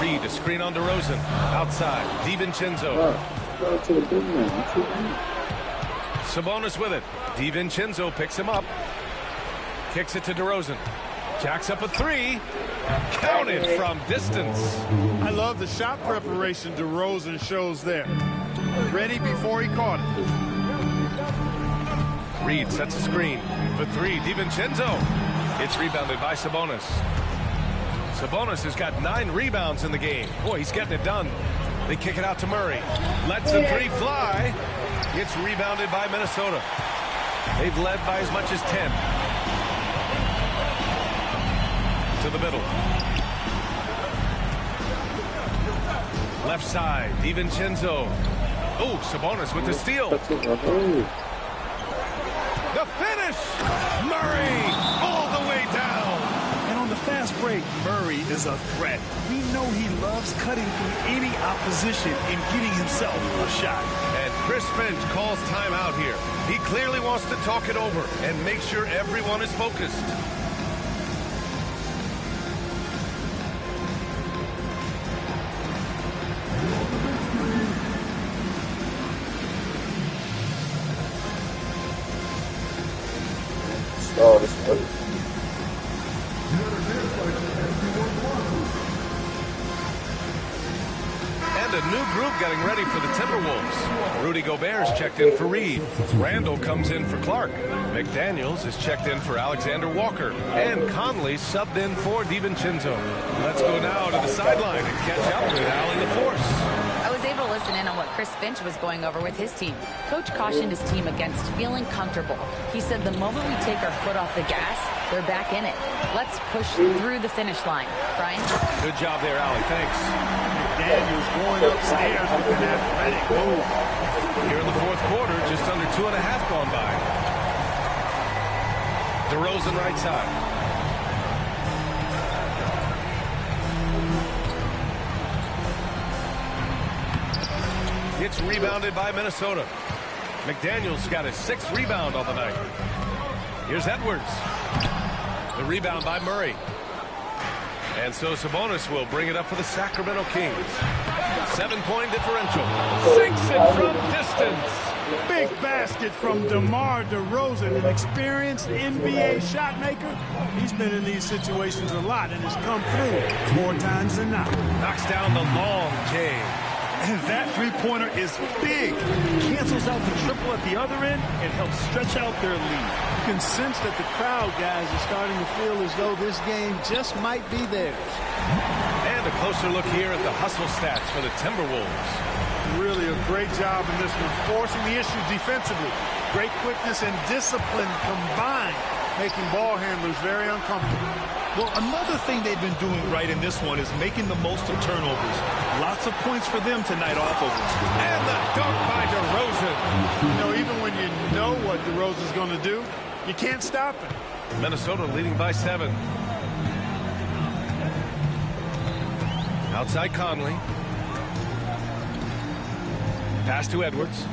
Speaker 4: Reed, a screen on DeRozan. Outside, DiVincenzo. Sabonis with it. DiVincenzo picks him up. Kicks it to DeRozan. Jacks up a 3. Counted from distance.
Speaker 5: I love the shot preparation DeRozan shows there. Ready before he caught it.
Speaker 4: Reed sets a screen for 3. DiVincenzo. It's rebounded by Sabonis. Sabonis has got 9 rebounds in the game. Boy, he's getting it done. They kick it out to Murray. Lets a 3 fly. It's rebounded by Minnesota. They've led by as much as 10. To the middle. Left side, DiVincenzo. Oh, Sabonis with the steal. The finish! Murray all the way down.
Speaker 7: And on the fast break, Murray is a threat. We know he loves cutting through any opposition and getting himself a shot.
Speaker 4: And Chris Finch calls timeout here. He clearly wants to talk it over and make sure everyone is focused.
Speaker 2: Oh, this is
Speaker 4: And a new group getting ready for the Timberwolves. Rudy Gobert's checked in for Reed. Randall comes in for Clark. McDaniels is checked in for Alexander Walker. And Conley subbed in for DiVincenzo. Let's go now to the sideline and catch up with Allie LaForce.
Speaker 6: I was able to listen in on what Chris Finch was going over with his team. Coach cautioned his team against feeling comfortable. He said the moment we take our foot off the gas, they're back in it. Let's push through the finish line. Brian?
Speaker 4: Good job there, Allie. Thanks.
Speaker 5: Daniels going upstairs with an athletic move.
Speaker 4: Here in the 4th quarter, just under 2.5 gone by. DeRozan right side. It's rebounded by Minnesota. McDaniels got his 6th rebound on the night. Here's Edwards. The rebound by Murray. And so Sabonis will bring it up for the Sacramento Kings. 7-point differential. Sinks it from distance.
Speaker 5: Big basket from DeMar DeRozan, an experienced NBA shot maker. He's been in these situations a lot and has come through more times than not.
Speaker 4: Knocks down the long J.
Speaker 7: And that three-pointer is big. Cancels out the triple at the other end and helps stretch out their lead.
Speaker 5: You can sense that the crowd, guys, is starting to feel as though this game just might be theirs.
Speaker 4: And a closer look here at the hustle stats for the Timberwolves.
Speaker 5: Really a great job in this one, forcing the issue defensively. Great quickness and discipline combined, making ball handlers very uncomfortable.
Speaker 7: Well, another thing they've been doing right in this one is making the most of turnovers. Lots of points for them tonight off of it.
Speaker 4: And the dunk by DeRozan.
Speaker 5: You know, even when you know what DeRozan's going to do, you can't stop it.
Speaker 4: Minnesota leading by 7. Outside Conley. Pass to Edwards.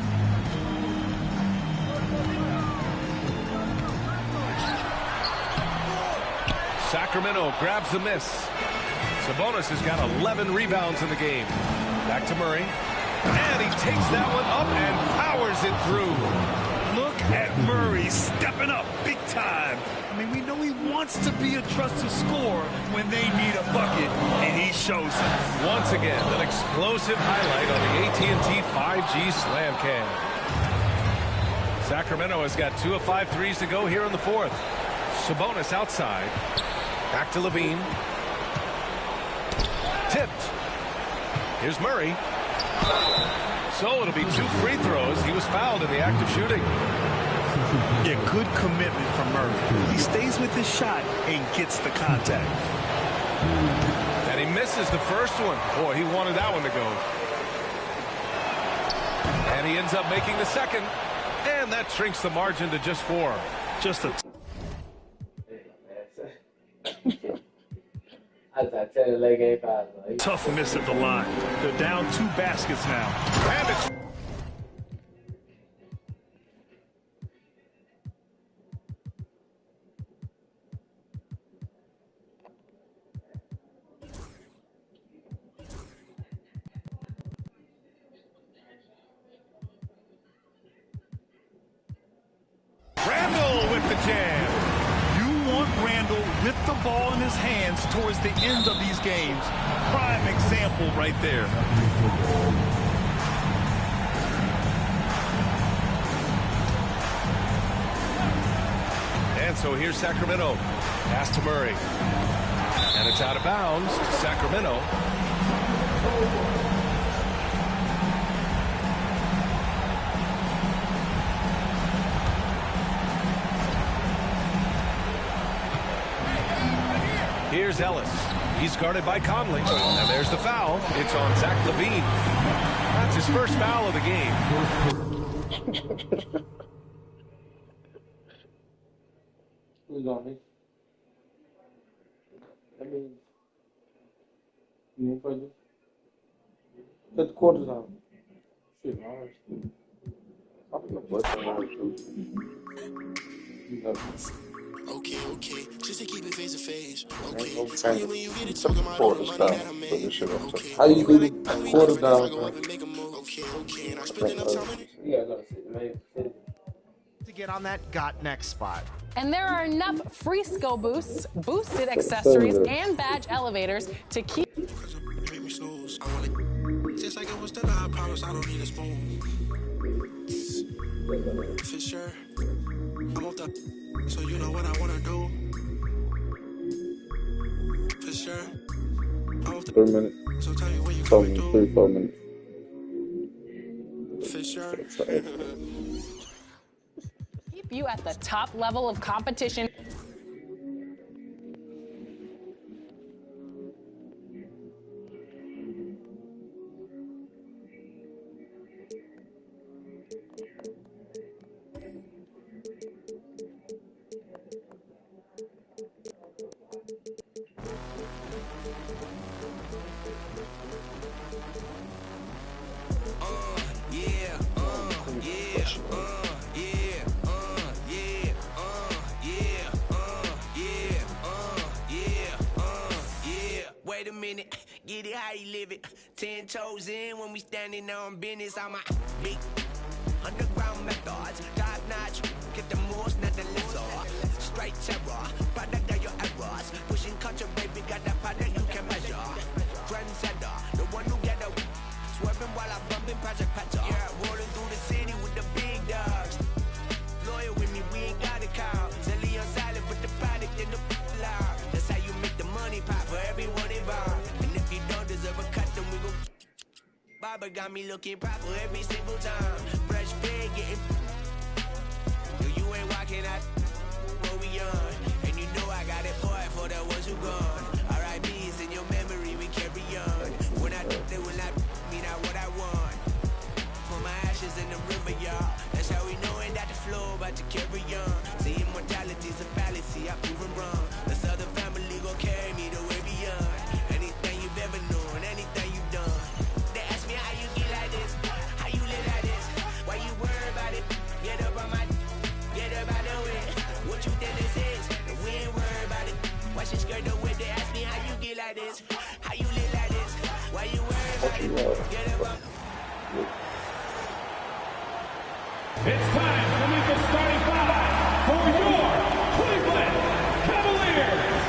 Speaker 4: Sacramento grabs the miss. Sabonis has got 11 rebounds in the game. Back to Murray. And he takes that one up and powers it through.
Speaker 7: Look And Murray stepping up big time. I mean, we know he wants to be a trusted scorer when they need a bucket, and he shows it.
Speaker 4: Once again, an explosive highlight on the AT&T 5G Slam Cam. Sacramento has got 2 of 5 threes to go here in the fourth. Sabonis outside. Back to Levine. Tipped. Here's Murray. So it'll be 2 free throws. He was fouled in the act of shooting.
Speaker 7: Yeah, good commitment from Murray. He stays with his shot and gets the contact.
Speaker 4: And he misses the first one. Boy, he wanted that one to go. And he ends up making the second. And that shrinks the margin to just 4.
Speaker 7: Just a tough miss at the line. They're down 2 baskets now.
Speaker 4: And it's Randall with the jam.
Speaker 7: You want Randall with the ball in his hands towards the end of these games. Prime example right there.
Speaker 4: And so here's Sacramento. Pass to Murray. And it's out of bounds to Sacramento. Here's Ellis. He's guarded by Conley. And there's the foul. It's on Zach LaVine. That's his first foul of the game.
Speaker 3: Who's on me? I mean, you ain't put this? Put the quarters on. Shit, ours. I'm gonna bust them out too. You know.
Speaker 10: Okay, just to keep it face to face. Okay,
Speaker 3: no
Speaker 10: tell you when you get it,
Speaker 2: Some
Speaker 10: talking about
Speaker 2: quarter
Speaker 10: the money
Speaker 2: style.
Speaker 10: that I
Speaker 2: Put
Speaker 10: made.
Speaker 2: this shit up.
Speaker 10: Okay,
Speaker 3: How you do the quarter down?
Speaker 10: okay, and I spent enough time in
Speaker 3: Yeah, I gotta sit, man.
Speaker 11: To get on that got next spot.
Speaker 12: And there are enough Frisco boosts, boosted accessories, and badge elevators to keep.
Speaker 10: make me snooze. I wanna just like it was the I promise I don't need a spoon. For sure. I'm off the so you know what I wanna do. For sure. I'm off the
Speaker 2: 3 minutes.
Speaker 10: so tell me what you
Speaker 2: Told
Speaker 10: gonna
Speaker 2: me
Speaker 10: do.
Speaker 2: 3-4 minutes.
Speaker 10: For sure.
Speaker 12: Keep you at the top level of competition.
Speaker 10: Wait a minute, get it how you live it. 10 toes in when we standing on business. I'm a big underground methods, top notch. Get the most, not the lesser. Straight terror, product of your errors. Pushing culture, baby, got that product you can measure. Trendsetter, the one who get a swerving while I'm bumping Project Petter. Yeah, rolling through the city with the big dogs. Loyal with me, we ain't got a call. Zelly on silent, but the product in the loud. That's how you make the money pop for everyone involved. And if you don't deserve a cut, then we go. Baba got me looking proper every single time. Fresh pig getting. No, you ain't walking out what we on. And you know I got it for the ones who gone. R.I.P.'s in your memory, we carry on. When I do, they will not mean out what I want. Put my ashes in the river, y'all. That's how we knowin' that the flow about to carry on. See, immortality's a fallacy, I proven wrong. This other family gon' carry me the way beyond. Anything you've ever known, anything you've done. They ask me how you get like this, how you live like this. Why you worry about it? Get up on my, get up out the way. What you think this is? And we ain't worried about it. Watch your skirt the way. They ask me how you get like this, how you live like this. Why you worry about it? Get up on.
Speaker 4: It's time for the
Speaker 13: the starting five for your Cleveland Cavaliers.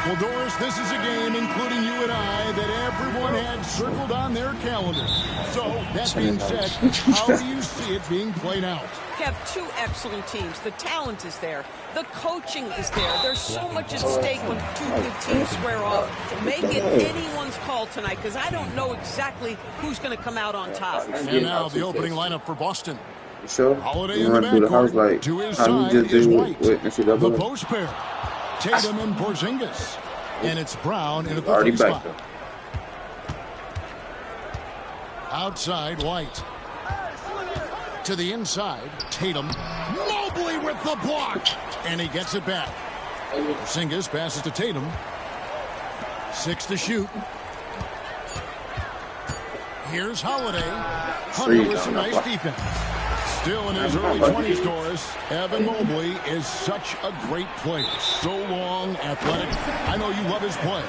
Speaker 5: Well, Doris, this is a game, including you and I, that everyone had circled on their calendar. So, that being said, how do you see it being played out?
Speaker 14: We have two excellent teams. The talent is there. The coaching is there. There's so much at stake when two good teams square off. Make it anyone's call tonight, because I don't know exactly who's going to come out on top.
Speaker 5: And now the opening lineup for Boston.
Speaker 2: Sure.
Speaker 5: Holiday
Speaker 2: You
Speaker 5: in the
Speaker 2: want to do the house
Speaker 5: backcourt.
Speaker 2: like
Speaker 5: To his
Speaker 2: how
Speaker 5: side
Speaker 2: he just
Speaker 5: is
Speaker 2: did
Speaker 5: White.
Speaker 2: with NCAA.
Speaker 5: The post pair. Tatum and Porzingis. And it's Brown in at the
Speaker 2: Already
Speaker 5: three
Speaker 2: back
Speaker 5: spot. Outside, White. To the inside, Tatum. Mobley with the block. And he gets it back. Porzingis passes to Tatum. 6 to shoot. Here's Holiday. Hunter with some nice defense. Still in his early 20s, Doris, Evan Mobley is such a great player. So long, athletic. I know you love his play.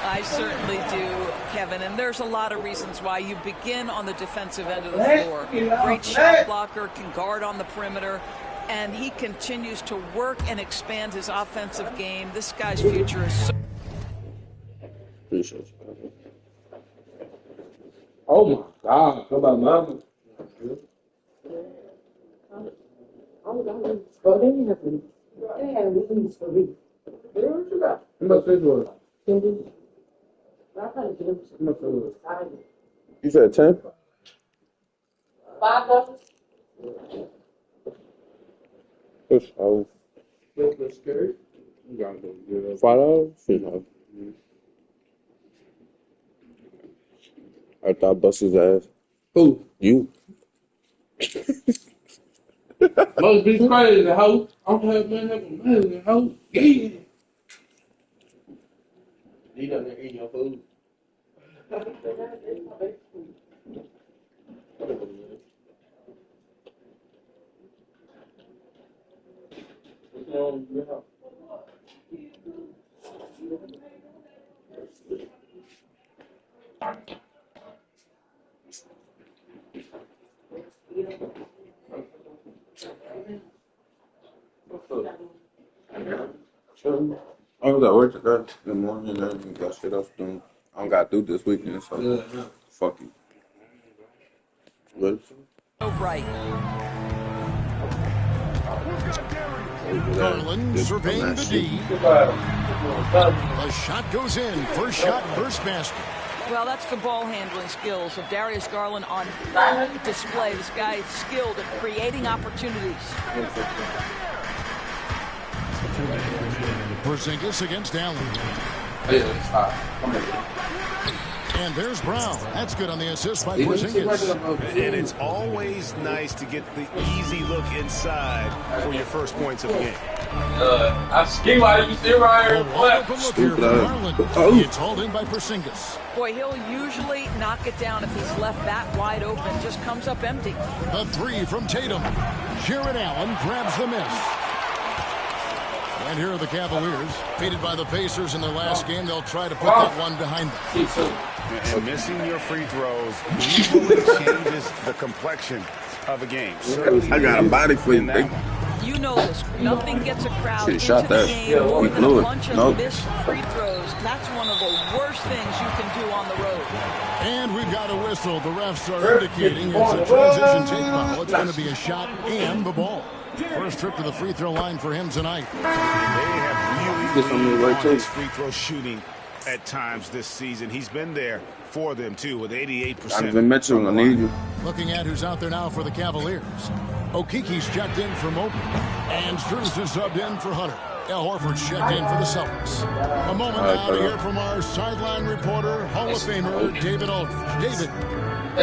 Speaker 14: I certainly do, Kevin, and there's a lot of reasons why. You begin on the defensive end of the floor. Great shot blocker, can guard on the perimeter, and he continues to work and expand his offensive game. This guy's future is so...
Speaker 1: Oh my God! How about mama?
Speaker 3: Oh, they had wings for me.
Speaker 1: What you got? How much this was?
Speaker 3: How much it was?
Speaker 2: You said 10?
Speaker 3: $5.
Speaker 2: Push out.
Speaker 1: That's scary.
Speaker 2: $5? I thought bust his ass.
Speaker 1: Who?
Speaker 2: You.
Speaker 1: Must be crazy, hoe. I'm having money, hoe. Yeah. You done there eating your food.
Speaker 2: I was at work today in the morning and got shit else doing. I don't got to do this weekend, so fuck you. What?
Speaker 14: So right.
Speaker 5: Garland surveying the D. The shot goes in. First shot, first basket.
Speaker 14: Well, that's the ball handling skills of Darius Garland on display. This guy is skilled at creating opportunities.
Speaker 5: Porzingis against Allen. And there's Brown. That's good on the assist by Porzingis.
Speaker 7: And it's always nice to get the easy look inside for your first points of the game.
Speaker 1: I see why you sit right here.
Speaker 5: It's hauled in by Porzingis.
Speaker 14: Boy, he'll usually knock it down if he's left that wide open. Just comes up empty.
Speaker 5: The three from Tatum. Jared Allen grabs the miss. And here are the Cavaliers. Defeated by the Pacers in their last game, they'll try to put that one behind them.
Speaker 7: And missing your free throws usually changes the complexion of a game.
Speaker 2: I got a body for you, baby.
Speaker 14: You know this. Nothing gets a crowd into
Speaker 2: shot
Speaker 14: the
Speaker 2: that.
Speaker 14: game more than
Speaker 2: blew
Speaker 14: a
Speaker 2: it.
Speaker 14: bunch of
Speaker 2: Nope.
Speaker 14: missed free throws. That's one of the worst things you can do on the road.
Speaker 5: And we've got a whistle. The refs are indicating it's a transition take foul. It's going to be a shot and the ball. First trip to the free throw line for him tonight.
Speaker 7: They have really leaned on his free throw shooting at times this season. He's been there for them, too, with 88%.
Speaker 2: Donovan Mitchell, I need you.
Speaker 5: Looking at who's out there now for the Cavaliers. Okiki's checked in for Mobley. And Struz is subbed in for Hunter. Al Horford's checked in for the Celtics. A moment now to hear from our sideline reporter, Hall of Famer David Aldridge. David.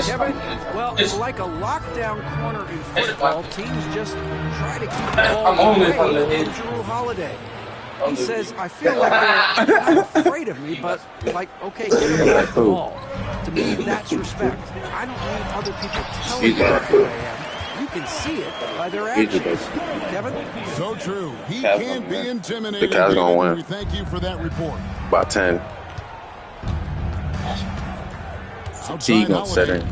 Speaker 15: Kevin, well, it's like a lockdown corner in football. Teams just try to keep the ball away from Jrue Holiday. He says, I feel like they're kind of afraid of me, but like, okay, get him off the ball. To me, that's respect. I don't need other people telling me who I am. You can see it by their actions. Kevin?
Speaker 5: So true. He
Speaker 2: Cavs
Speaker 5: can't be
Speaker 2: gonna win.
Speaker 5: intimidated.
Speaker 2: The Cavs gonna win.
Speaker 5: We thank you for that report.
Speaker 2: By 10. T gonna set in.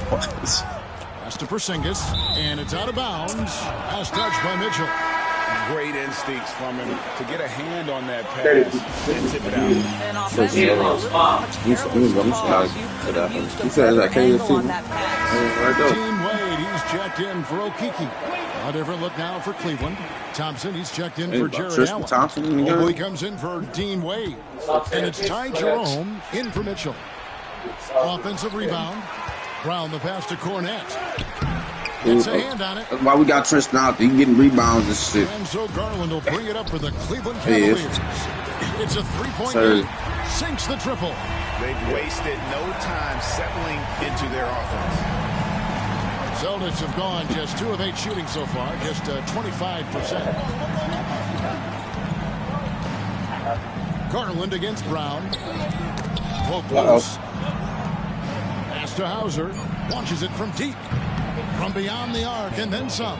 Speaker 5: Pass to Porzingis, and it's out of bounds. Pass touched by Mitchell.
Speaker 16: Great instincts from him to get a hand on that pass and tip it out.
Speaker 14: And offensively,
Speaker 2: He said that KFC.
Speaker 5: Team Wade, he's checked in for Okeke. A different look now for Cleveland. Thompson, he's checked in for Jared
Speaker 2: Tristan
Speaker 5: Allen.
Speaker 2: Thompson.
Speaker 5: Mobley comes in for Dean Wade. And it's Ty Jerome in for Mitchell. Offensive rebound. Brown the pass to Cornette. It's a hand on it.
Speaker 2: That's why we got Tristan out. He getting rebounds and shit.
Speaker 5: And so Garland will bring it up for the Cleveland Cavaliers. It's a three-point game. Sinks the triple.
Speaker 16: They've wasted no time settling into their offense.
Speaker 5: Celtics have gone just 2 of 8 shooting so far, just 25%. Garland against Brown. Close. Pass to Hauser. Launches it from deep. From beyond the arc and then some.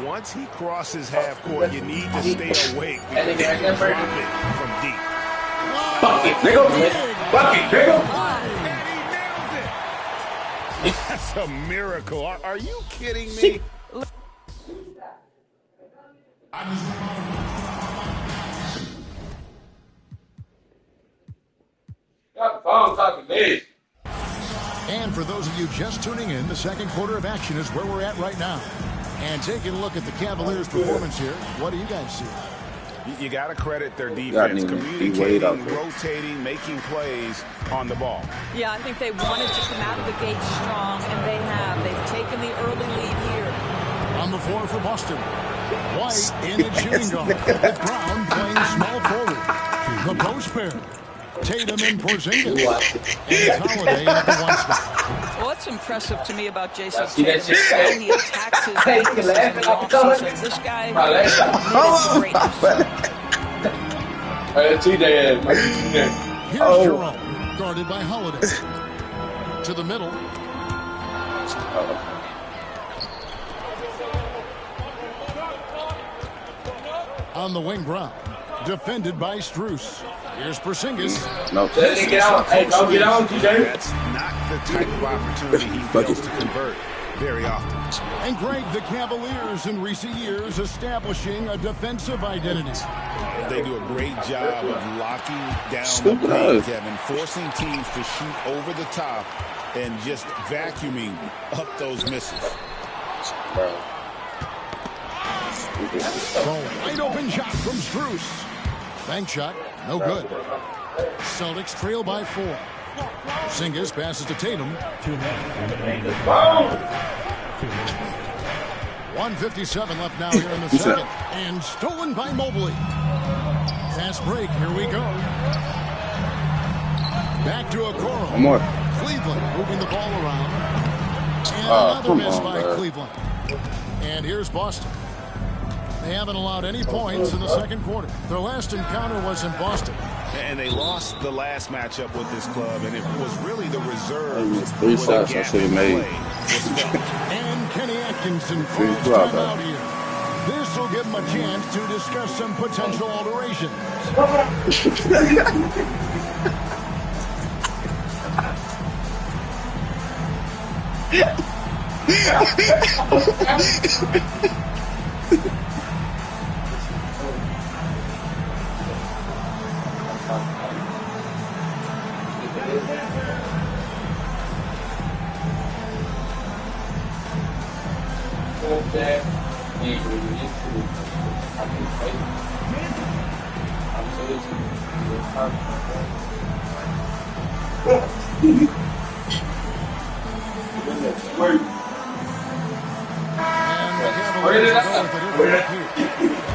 Speaker 16: Once he crosses half court, you need to stay awake because he can drop it from deep.
Speaker 1: Bucket, nigga. Bucket, nigga.
Speaker 16: That's a miracle. Are you kidding me?
Speaker 1: Got the phone talking this.
Speaker 5: And for those of you just tuning in, the second quarter of action is where we're at right now. And taking a look at the Cavaliers' performance here, what do you guys see?
Speaker 16: You got to credit their defense, communicating, rotating, making plays on the ball.
Speaker 14: Yeah, I think they wanted to come out of the gate strong, and they have. They've taken the early lead here.
Speaker 5: On the floor for Boston. White in a shooting guard with Brown playing small forward. The post pair. Tatum and Porzingis. And it's Holiday at the one spot.
Speaker 14: Well, what's impressive to me about Jason Tatum is how he attacks his weaknesses in the offseason. This guy
Speaker 5: Here's Jerome, guarded by Holiday. To the middle. On the wing, Brown. Defended by Strus. Here's Porzingis.
Speaker 2: No.
Speaker 1: Get out. Hey, don't get out, TJ.
Speaker 16: That's not the type of opportunity he fails to convert very often.
Speaker 5: And Greg, the Cavaliers in recent years establishing a defensive identity.
Speaker 16: They do a great job of locking down the paint, Kevin, forcing teams to shoot over the top and just vacuuming up those misses.
Speaker 5: Wide open shot from Strus. Bank shot, no good. Celtics trail by 4. Porzingis passes to Tatum. 1:57 left now here in the second. And stolen by Mobley. Fast break, here we go. Back to Okoro.
Speaker 2: One more.
Speaker 5: Cleveland moving the ball around. And another miss by Cleveland. And here's Boston. They haven't allowed any points in the second quarter. Their last encounter was in Boston.
Speaker 16: And they lost the last matchup with this club, and it was really the reserves.
Speaker 2: 3 shots I should have made.
Speaker 5: And Kenny Atkinson calls timeout here. This will give him a chance to discuss some potential alterations.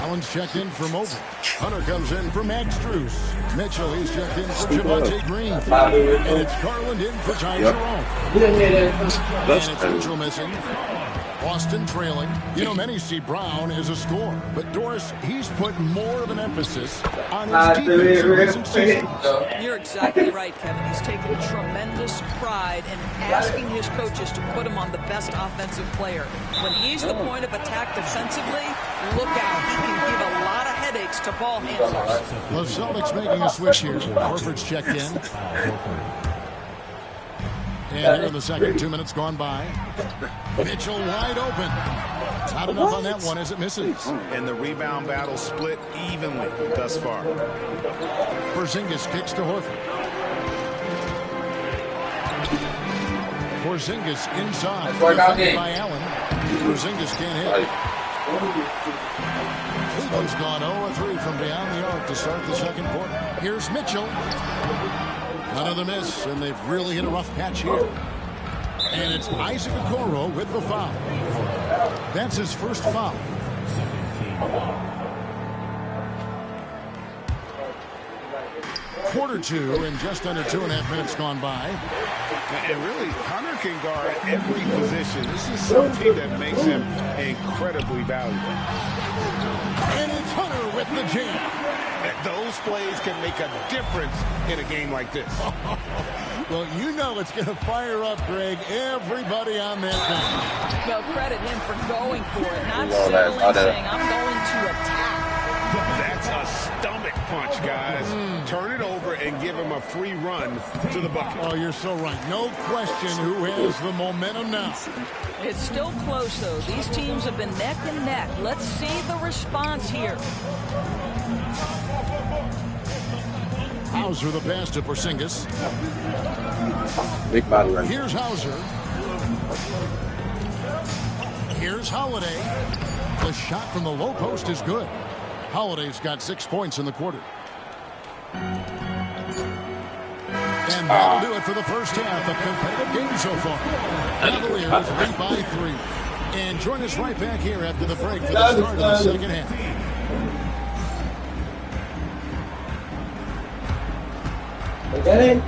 Speaker 5: Allen's checked in for Mobley. Hunter comes in for Max Strus. Mitchell, he's checked in for Javonte Green. And it's Garland in for Ty Jerome. And it's Mitchell missing.
Speaker 17: Boston trailing. You know, many see Brown as a scorer, but Doris, he's put more of an emphasis on his defense in recent seasons.
Speaker 14: You're exactly right, Kevin. He's taken tremendous pride in asking his coaches to put him on the best offensive player. When he's the point of attack defensively, look out. He can give a lot of headaches to ball handlers.
Speaker 17: The Celtics making a switch here. Horford's checked in. And here in the second, 2 minutes gone by. Mitchell wide open. Not enough on that one as it misses.
Speaker 16: And the rebound battle split evenly thus far.
Speaker 17: Porzingis kicks to Horford. Porzingis inside. Defended by Allen. Porzingis can't hit. Cleveland's gone 0-3 from beyond the arc to start the second quarter. Here's Mitchell. Another miss, and they've really hit a rough patch here. And it's Isaac Okoro with the foul. That's his first foul. Quarter two, and just under 2.5 minutes gone by.
Speaker 16: And really, Hunter can guard every position. This is something that makes him incredibly valuable.
Speaker 17: And it's Hunter with the jam.
Speaker 16: Those plays can make a difference in a game like this.
Speaker 17: Well, you know it's going to fire up, Greg, everybody on that bench.
Speaker 14: Well, credit him for going for it, not settling, saying, I'm going to attack.
Speaker 16: That's a stomach punch, guys. Turn it over and give him a free run to the bucket.
Speaker 17: Oh, you're so right. No question who has the momentum now.
Speaker 14: It's still close, though. These teams have been neck and neck. Let's see the response here.
Speaker 17: Hauser the pass to Porzingis.
Speaker 2: Big body right.
Speaker 17: Here's Hauser. Here's Holiday. The shot from the low post is good. Holiday's got 6 points in the quarter. And that'll do it for the first half. A competitive game so far. Cavaliers lead by 3. And join us right back here after the break for the start of the second half.
Speaker 3: Get it?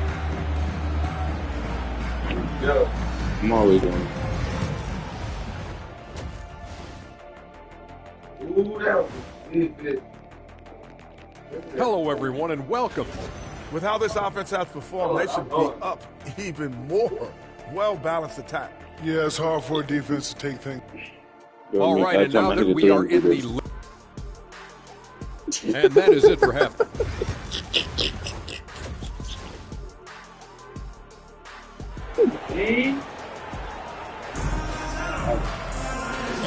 Speaker 2: Yo. I'm always doing it.
Speaker 9: Hello, everyone, and welcome.
Speaker 8: With how this offense has performed, they should be up even more. Well-balanced attack.
Speaker 5: Yeah, it's hard for a defense to take things.
Speaker 9: All right, and now that we are in the... And that is it for half.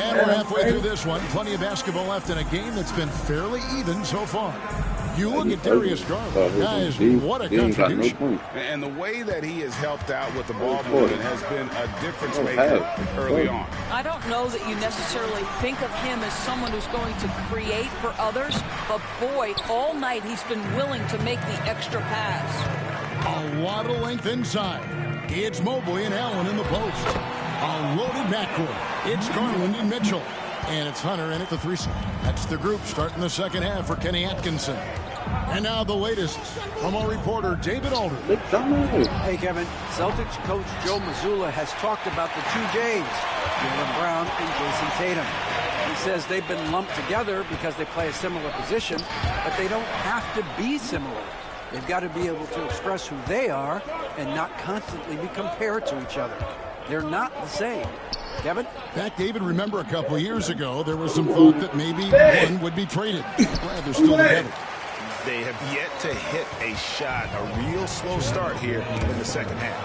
Speaker 17: And we're halfway through this one. Plenty of basketball left in a game that's been fairly even so far. You look at Darius Garland. Guys, what a contribution.
Speaker 16: And the way that he has helped out with the ball movement has been a difference maker early on.
Speaker 14: I don't know that you necessarily think of him as someone who's going to create for others, but boy, all night he's been willing to make the extra pass.
Speaker 17: A lot of length inside. It's Mobley and Allen in the post. A loaded backcourt. It's Garland and Mitchell. And it's Hunter in at the threesome. That's the group starting the second half for Kenny Atkinson. And now the latest from our reporter, David Alder.
Speaker 15: Hey, Kevin. Celtics coach Joe Mazzulla has talked about the two J's, Jaylen Brown and Jason Tatum. He says they've been lumped together because they play a similar position, but they don't have to be similar. They've got to be able to express who they are and not constantly be compared to each other. They're not the same. Kevin?
Speaker 17: In fact, David, remember a couple of years ago, there was some thought that maybe one would be traded. Glad they're still together.
Speaker 16: They have yet to hit a shot, a real slow start here in the second half.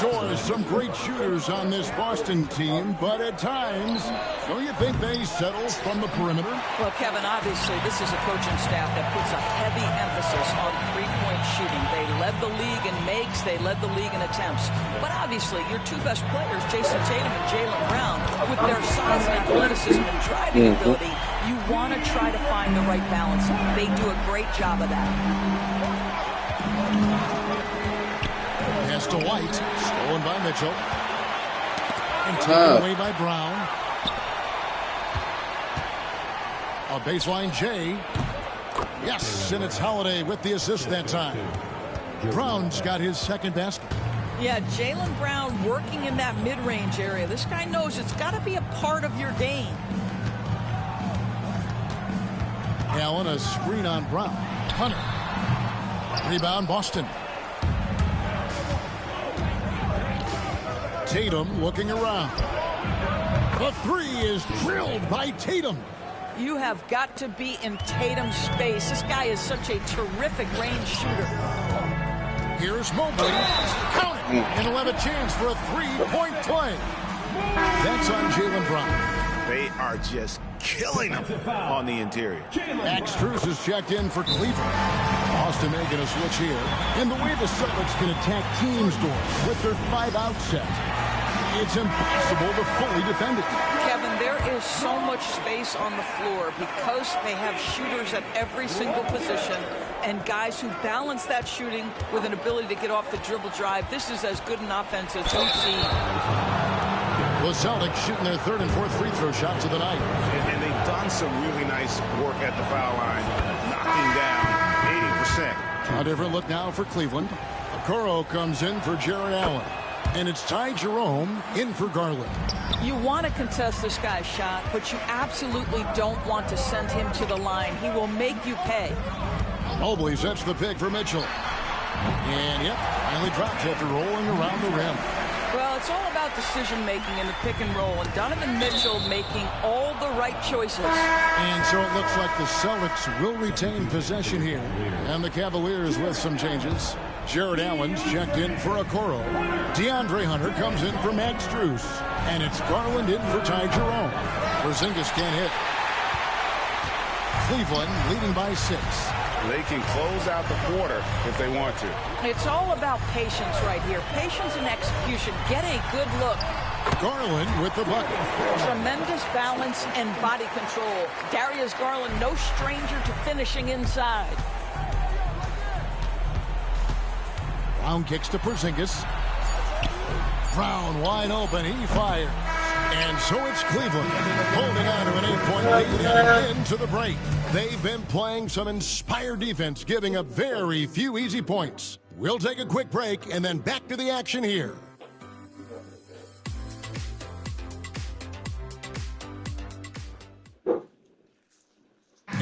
Speaker 17: Doors, some great shooters on this Boston team, but at times, don't you think they settle from the perimeter?
Speaker 14: Well, Kevin, obviously, this is a coaching staff that puts a heavy emphasis on three-point shooting. They led the league in makes, they led the league in attempts. But obviously, your two best players, Jason Tatum and Jaylen Brown, with their size and athleticism and driving ability, you want to try to find the right balance. They do a great job of that.
Speaker 17: Pass to White, stolen by Mitchell. And taken away by Brown. A baseline J. Yes, and it's Holiday with the assist that time. Brown's got his second basket.
Speaker 14: Yeah, Jaylen Brown working in that mid-range area. This guy knows it's got to be a part of your game.
Speaker 17: Allen, a screen on Brown. Hunter. Rebound, Boston. Tatum looking around. The three is drilled by Tatum.
Speaker 14: You have got to be in Tatum's space. This guy is such a terrific range shooter.
Speaker 17: Here's Mobley. Count it. And he'll have a chance for a three-point play. That's on Jaylen Brown.
Speaker 16: They are just killing him on the interior.
Speaker 17: Max Strus is checked in for Cleveland. Boston making a switch here. And the way the Celtics can attack teams' doors with their 5-out set, it's impossible to fully defend it.
Speaker 14: Kevin, there is so much space on the floor because they have shooters at every single position and guys who balance that shooting with an ability to get off the dribble drive. This is as good an offense as we've seen.
Speaker 17: The Celtics shooting their third and fourth free throw shots of the night.
Speaker 16: And they've done some really nice work at the foul line, knocking down 80%.
Speaker 17: A different look now for Cleveland. Okoro comes in for Jarrett Allen. And it's Ty Jerome in for Garland.
Speaker 14: You want to contest this guy's shot, but you absolutely don't want to send him to the line. He will make you pay.
Speaker 17: Mobley sets the pick for Mitchell. And, yep, finally drops after rolling around the rim.
Speaker 14: Well, it's all about decision-making in the pick and roll, and Donovan Mitchell making all the right choices.
Speaker 17: And so it looks like the Celtics will retain possession here. And the Cavaliers with some changes. Jarrett Allen's checked in for Okoro. DeAndre Hunter comes in for Max Strus. And it's Garland in for Ty Jerome. Porzingis can't hit. Cleveland leading by 6.
Speaker 16: They can close out the quarter if they want to.
Speaker 14: It's all about patience right here. Patience and execution. Get a good look.
Speaker 17: Garland with the bucket.
Speaker 14: Tremendous balance and body control. Darius Garland, no stranger to finishing inside.
Speaker 17: Brown kicks to Porzingis. Brown wide open. He fires. And so it's Cleveland holding on to an 8-point lead and into the break. They've been playing some inspired defense, giving up very few easy points. We'll take a quick break and then back to the action here.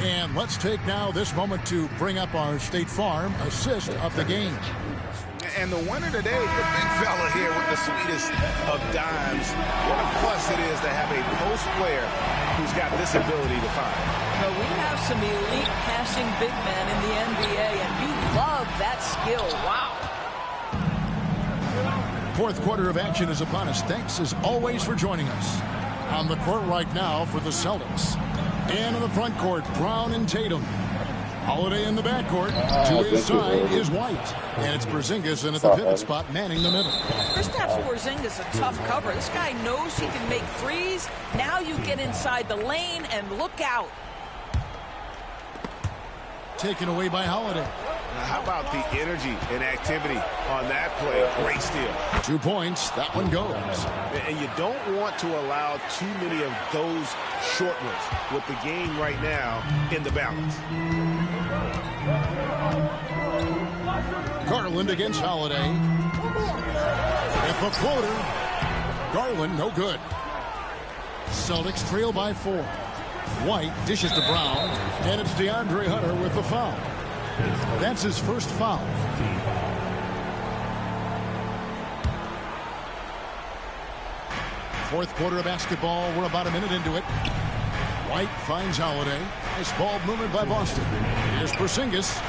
Speaker 17: And let's take now this moment to bring up our State Farm assist of the game.
Speaker 16: And the winner today, the big fella here with the sweetest of dimes. What a plus it is to have a post player who's got this ability to find.
Speaker 14: Well, we have some elite passing big men in the NBA, and you love that skill. Wow.
Speaker 17: Fourth quarter of action is upon us. Thanks, as always, for joining us. On the court right now for the Celtics. And in the front court, Brown and Tatum. Holiday in the backcourt. To his side is White. And it's Porzingis in at the pivot spot, manning the middle.
Speaker 14: Kristaps Porzingis, a tough cover. This guy knows he can make threes. Now you get inside the lane and look out.
Speaker 17: Taken away by Holiday.
Speaker 16: Now, how about the energy and activity on that play? Great steal.
Speaker 17: 2 points. That one goes.
Speaker 16: And you don't want to allow too many of those short ones with the game right now in the balance.
Speaker 17: Garland against Holiday. At the floater. Garland, no good. Celtics trail by 4. White dishes to Brown. And it's DeAndre Hunter with the foul. That's his first foul. Fourth quarter of basketball. We're about a minute into it. White finds Holiday. Nice ball movement by Boston. Here's Porzingis.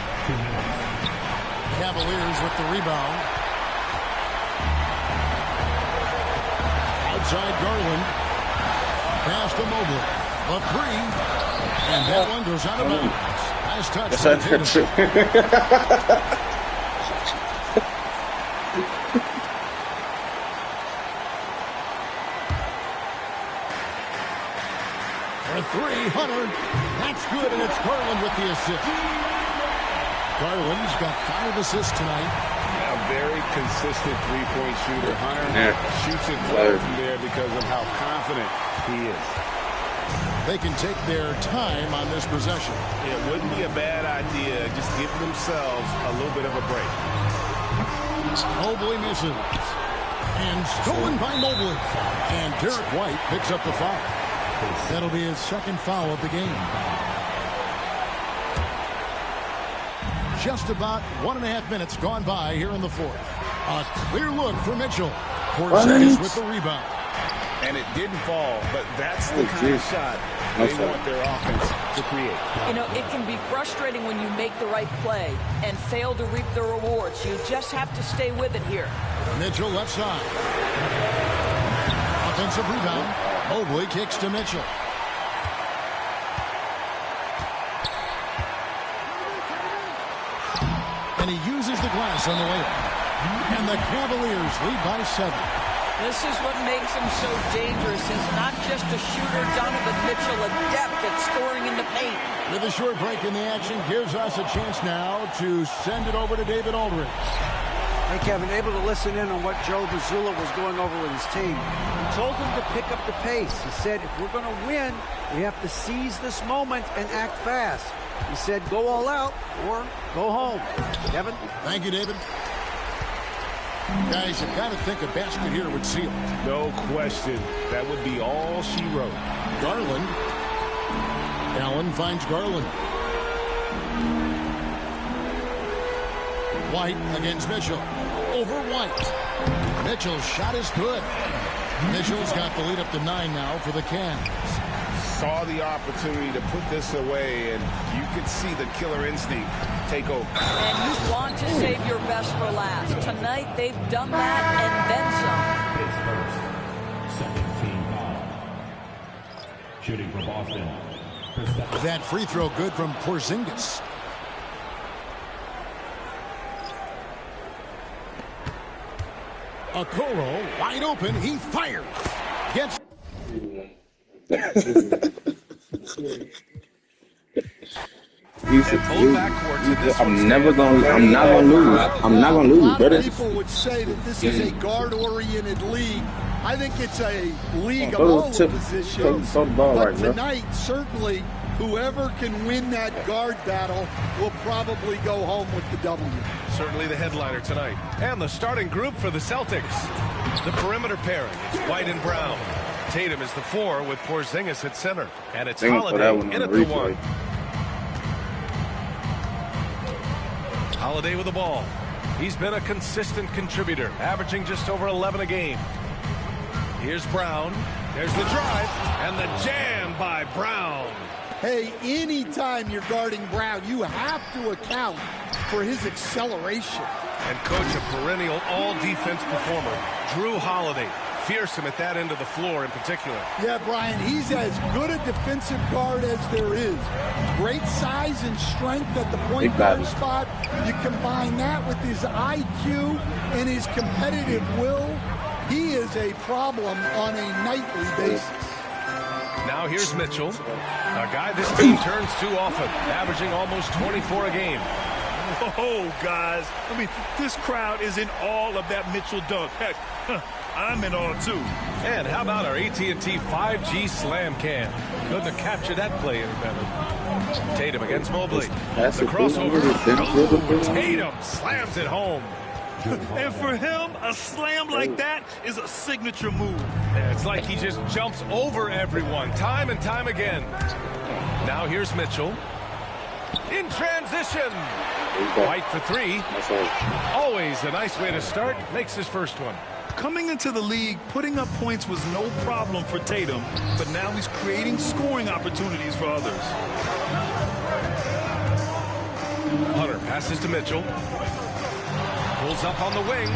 Speaker 17: Cavaliers with the rebound. Outside Garland. Pass to Mobley. A 3. And that one goes out of bounds. Nice touch. For 3, Hunter. That's good, and it's Garland with the assist. Garland's got 5 assists tonight.
Speaker 16: A very consistent three-point shooter. Hunter shoots it well from there because of how confident he is.
Speaker 17: They can take their time on this possession.
Speaker 16: It wouldn't be a bad idea just give themselves a little bit of a break.
Speaker 17: Mobley misses. And stolen by Mobley. And Derek White picks up the foul. That'll be his second foul of the game. Just about 1.5 minutes gone by here in the fourth. A clear look for Mitchell. Porzingis with the rebound.
Speaker 16: And it didn't fall, but that's the kind of shot they want their offense to create.
Speaker 14: You know, it can be frustrating when you make the right play and fail to reap the rewards. You just have to stay with it here.
Speaker 17: Mitchell left side. Offensive rebound. Mobley kicks to Mitchell. And he uses the glass on the layup. And the Cavaliers lead by 7.
Speaker 14: This is what makes him so dangerous. He's not just a shooter. Donovan Mitchell adept at scoring in the paint.
Speaker 17: With a short break in the action, gives us a chance now to send it over to David Aldridge.
Speaker 15: Hey, Kevin, able to listen in on what Joe Mazzulla was going over with his team. He told them to pick up the pace. He said, if we're going to win, we have to seize this moment and act fast. He said, go all out or go home. Kevin?
Speaker 17: Thank you, David. Guys, you've got to think a basket here would seal.
Speaker 16: No question. That would be all she wrote.
Speaker 17: Garland. Allen finds Garland. White against Mitchell. Over White. Mitchell's shot is good. Mitchell's got the lead up to 9 now for the Cavs.
Speaker 16: Saw the opportunity to put this away, and you could see the killer instinct take over.
Speaker 14: And you want to save your best for last. Tonight, they've done that and then some.
Speaker 13: His first, second team foul. Shooting for Boston.
Speaker 17: That free throw good from Porzingis. Okoro wide open. He fires. Gets.
Speaker 2: I'm not gonna lose. I'm not gonna lose,
Speaker 8: A lot
Speaker 2: brother.
Speaker 8: of people would say that this is a guard-oriented league. I think it's a league of all the positions. But tonight, certainly, whoever can win that guard battle will probably go home with the W.
Speaker 4: Certainly the headliner tonight. And the starting group for the Celtics. The perimeter pairing. It's White and Brown. Tatum is the 4 with Porzingis at center. And it's Holiday in at the 1. Holiday with the ball. He's been a consistent contributor, averaging just over 11 a game. Here's Brown. There's the drive. And the jam by Brown.
Speaker 8: Hey, anytime you're guarding Brown, you have to account for his acceleration.
Speaker 4: And coach, a perennial all-defense performer, Drew Holiday. Fearsome at that end of the floor in particular.
Speaker 8: Yeah, Brian, he's as good a defensive guard as there is. Great size and strength at the point guard spot. You combine that with his IQ and his competitive will, he is a problem on a nightly basis.
Speaker 4: Now here's Mitchell, a guy this team turns to often, averaging almost 24 a game.
Speaker 7: Oh, guys, I mean, this crowd is in awe of that Mitchell dunk. Heck, I'm in awe, too.
Speaker 4: And how about our AT&T 5G slam cam? Couldn't have captured that play any better. Tatum against Mobley. The crossover. Oh, Tatum slams it home.
Speaker 7: And for him, a slam like that is a signature move.
Speaker 4: Yeah, it's like he just jumps over everyone time and time again. Now here's Mitchell. In transition. White for 3. Always a nice way to start. Makes his first one.
Speaker 7: Coming into the league, putting up points was no problem for Tatum, but now he's creating scoring opportunities for others.
Speaker 4: Hunter passes to Mitchell. Pulls up on the wing.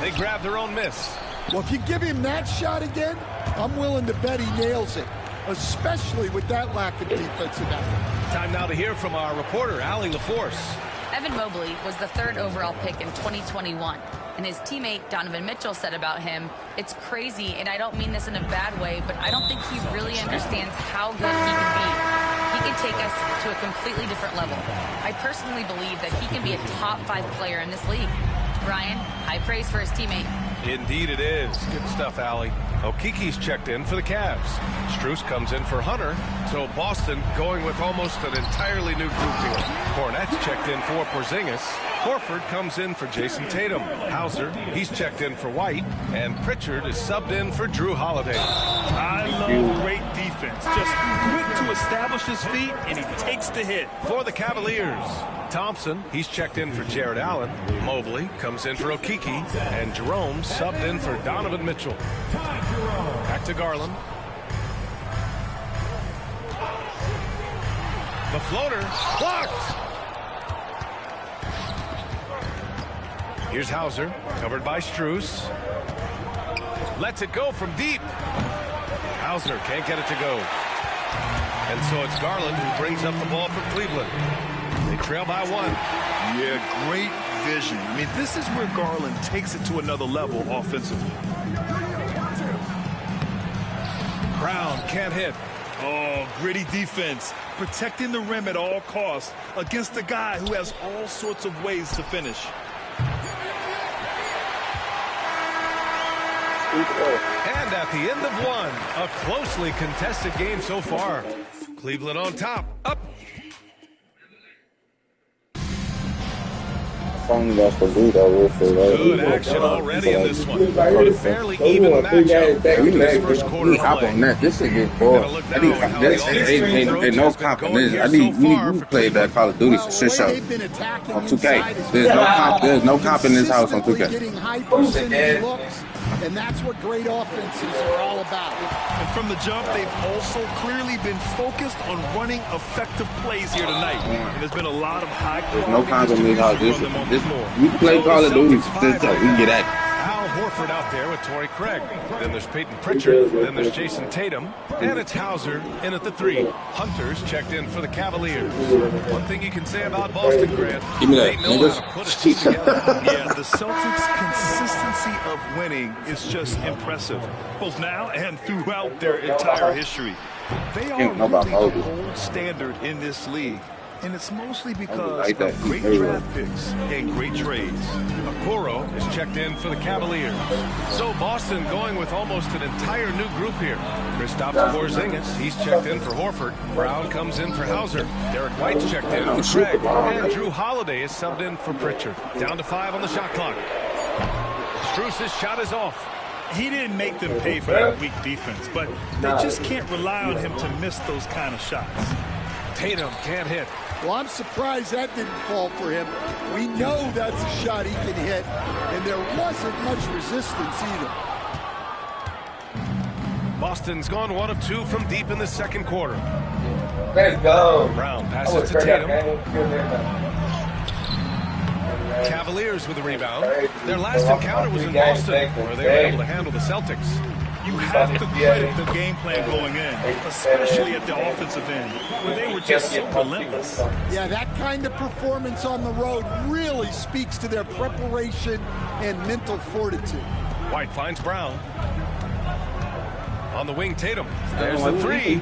Speaker 4: They grab their own miss.
Speaker 8: Well, if you give him that shot again, I'm willing to bet he nails it, especially with that lack of defensive effort.
Speaker 4: Time now to hear from our reporter, Allie LaForce.
Speaker 6: Evan Mobley was the 3rd overall pick in 2021. And his teammate Donovan Mitchell said about him, it's crazy, and I don't mean this in a bad way, but I don't think he really understands how good he can be. He can take us to a completely different level. I personally believe that he can be a top 5 player in this league. Brian, high praise for his teammate.
Speaker 4: Indeed it is. Good stuff, Allie. Okiki's checked in for the Cavs. Strus comes in for Hunter. So Boston going with almost an entirely new group here. Cornette's checked in for Porzingis. Horford comes in for Jason Tatum. Hauser, he's checked in for White. And Pritchard is subbed in for Drew Holiday.
Speaker 7: I love great defense. Just quick to establish his feet, and he takes the hit.
Speaker 4: For the Cavaliers, Thompson, he's checked in for Jared Allen. Mobley comes in for Okeke. And Jerome subbed in for Donovan Mitchell. Back to Garland. The floater blocked. Here's Hauser, covered by Strus. Lets it go from deep. Hauser can't get it to go. And so it's Garland who brings up the ball for Cleveland. They trail by 1.
Speaker 7: Yeah, great vision. I mean, this is where Garland takes it to another level offensively.
Speaker 4: Brown can't hit.
Speaker 7: Oh, gritty defense. Protecting the rim at all costs against a guy who has all sorts of ways to finish.
Speaker 4: And at the end of 1, a closely contested game so far. Cleveland on top. Up. Good action already in this one. A fairly even matchup in this first quarter
Speaker 2: hop on that. This shit get bored. Ain't no confidence. I need you play that Call of Duty shit show on 2K. There's no comp in this house on 2K.
Speaker 8: And that's what great offenses are all about.
Speaker 7: And from the jump, they've also clearly been focused on running effective plays here tonight. And there's been a lot of high quality.
Speaker 2: No confidence out this. You play Call of Duty, we can get at it.
Speaker 4: Al Horford out there with Torrey Craig. Then there's Peyton Pritchard. Then there's Jason Tatum. And it's Hauser in at the 3. Hunter's checked in for the Cavaliers. One thing you can say about Boston, Grant,
Speaker 2: give me
Speaker 4: they
Speaker 2: that,
Speaker 4: know how to put it together.
Speaker 7: Yeah, the Celtics' consistency of winning is just impressive, both now and throughout their entire history. They are really the gold standard in this league. And it's mostly because of great draft picks and great trades.
Speaker 4: Okoro is checked in for the Cavaliers. So Boston going with almost an entire new group here. Kristaps Porzingis, he's checked in for Horford. Brown comes in for Hauser. Derek White's checked in for Craig. And Drew Holiday is subbed in for Pritchard. Down to 5 on the shot clock. Strus' shot is off.
Speaker 7: He didn't make them pay for that weak defense, but they just can't rely on him to miss those kind of shots.
Speaker 4: Tatum can't hit.
Speaker 8: Well, I'm surprised that didn't fall for him. We know that's a shot he can hit, and there wasn't much resistance either.
Speaker 4: Boston's gone 1 of 2 from deep in the second quarter.
Speaker 3: Let's go.
Speaker 4: Brown passes to Tatum. Cavaliers with the rebound. Their last encounter was in Boston, where they were able to handle the Celtics.
Speaker 7: You have to credit the game plan going in, especially at the offensive end, where they were just so relentless.
Speaker 8: Yeah, that kind of performance on the road really speaks to their preparation and mental fortitude.
Speaker 4: White finds Brown. On the wing, Tatum. There's the 3.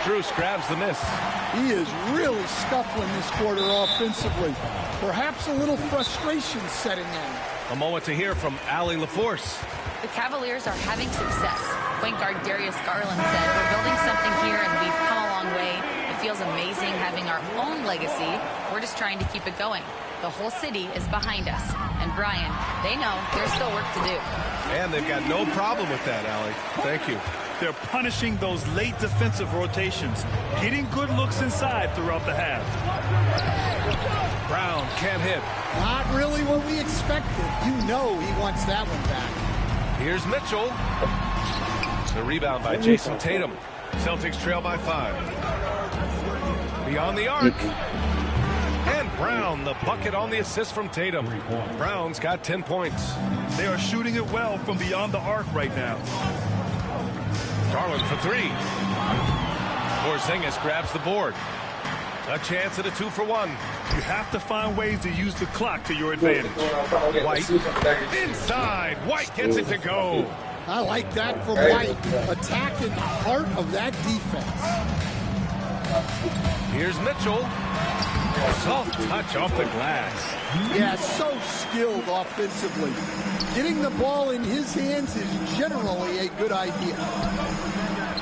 Speaker 4: Strus grabs the miss.
Speaker 8: He is really scuffling this quarter offensively. Perhaps a little frustration setting in.
Speaker 4: A moment to hear from Allie LaForce.
Speaker 6: The Cavaliers are having success. Point guard Darius Garland said, "We're building something here and we've come a long way. It feels amazing having our own legacy. We're just trying to keep it going. The whole city is behind us." And Brian, they know there's still work to do.
Speaker 4: And they've got no problem with that, Allie. Thank you.
Speaker 7: They're punishing those late defensive rotations, getting good looks inside throughout the half.
Speaker 4: Brown can't hit.
Speaker 8: Not really what we expected. You know he wants that one back.
Speaker 4: Here's Mitchell. The rebound by Jason Tatum. Celtics trail by 5. Beyond the arc. And Brown, the bucket on the assist from Tatum. Brown's got 10 points.
Speaker 7: They are shooting it well from beyond the arc right now.
Speaker 4: Garland for 3. Porzingis grabs the board. A chance at a 2-for-1.
Speaker 7: You have to find ways to use the clock to your advantage.
Speaker 4: White inside. White gets it to go.
Speaker 8: I like that from White. Attacking the heart of that defense.
Speaker 4: Here's Mitchell. Soft touch off the glass.
Speaker 8: Yeah, so skilled offensively. Getting the ball in his hands is generally a good idea.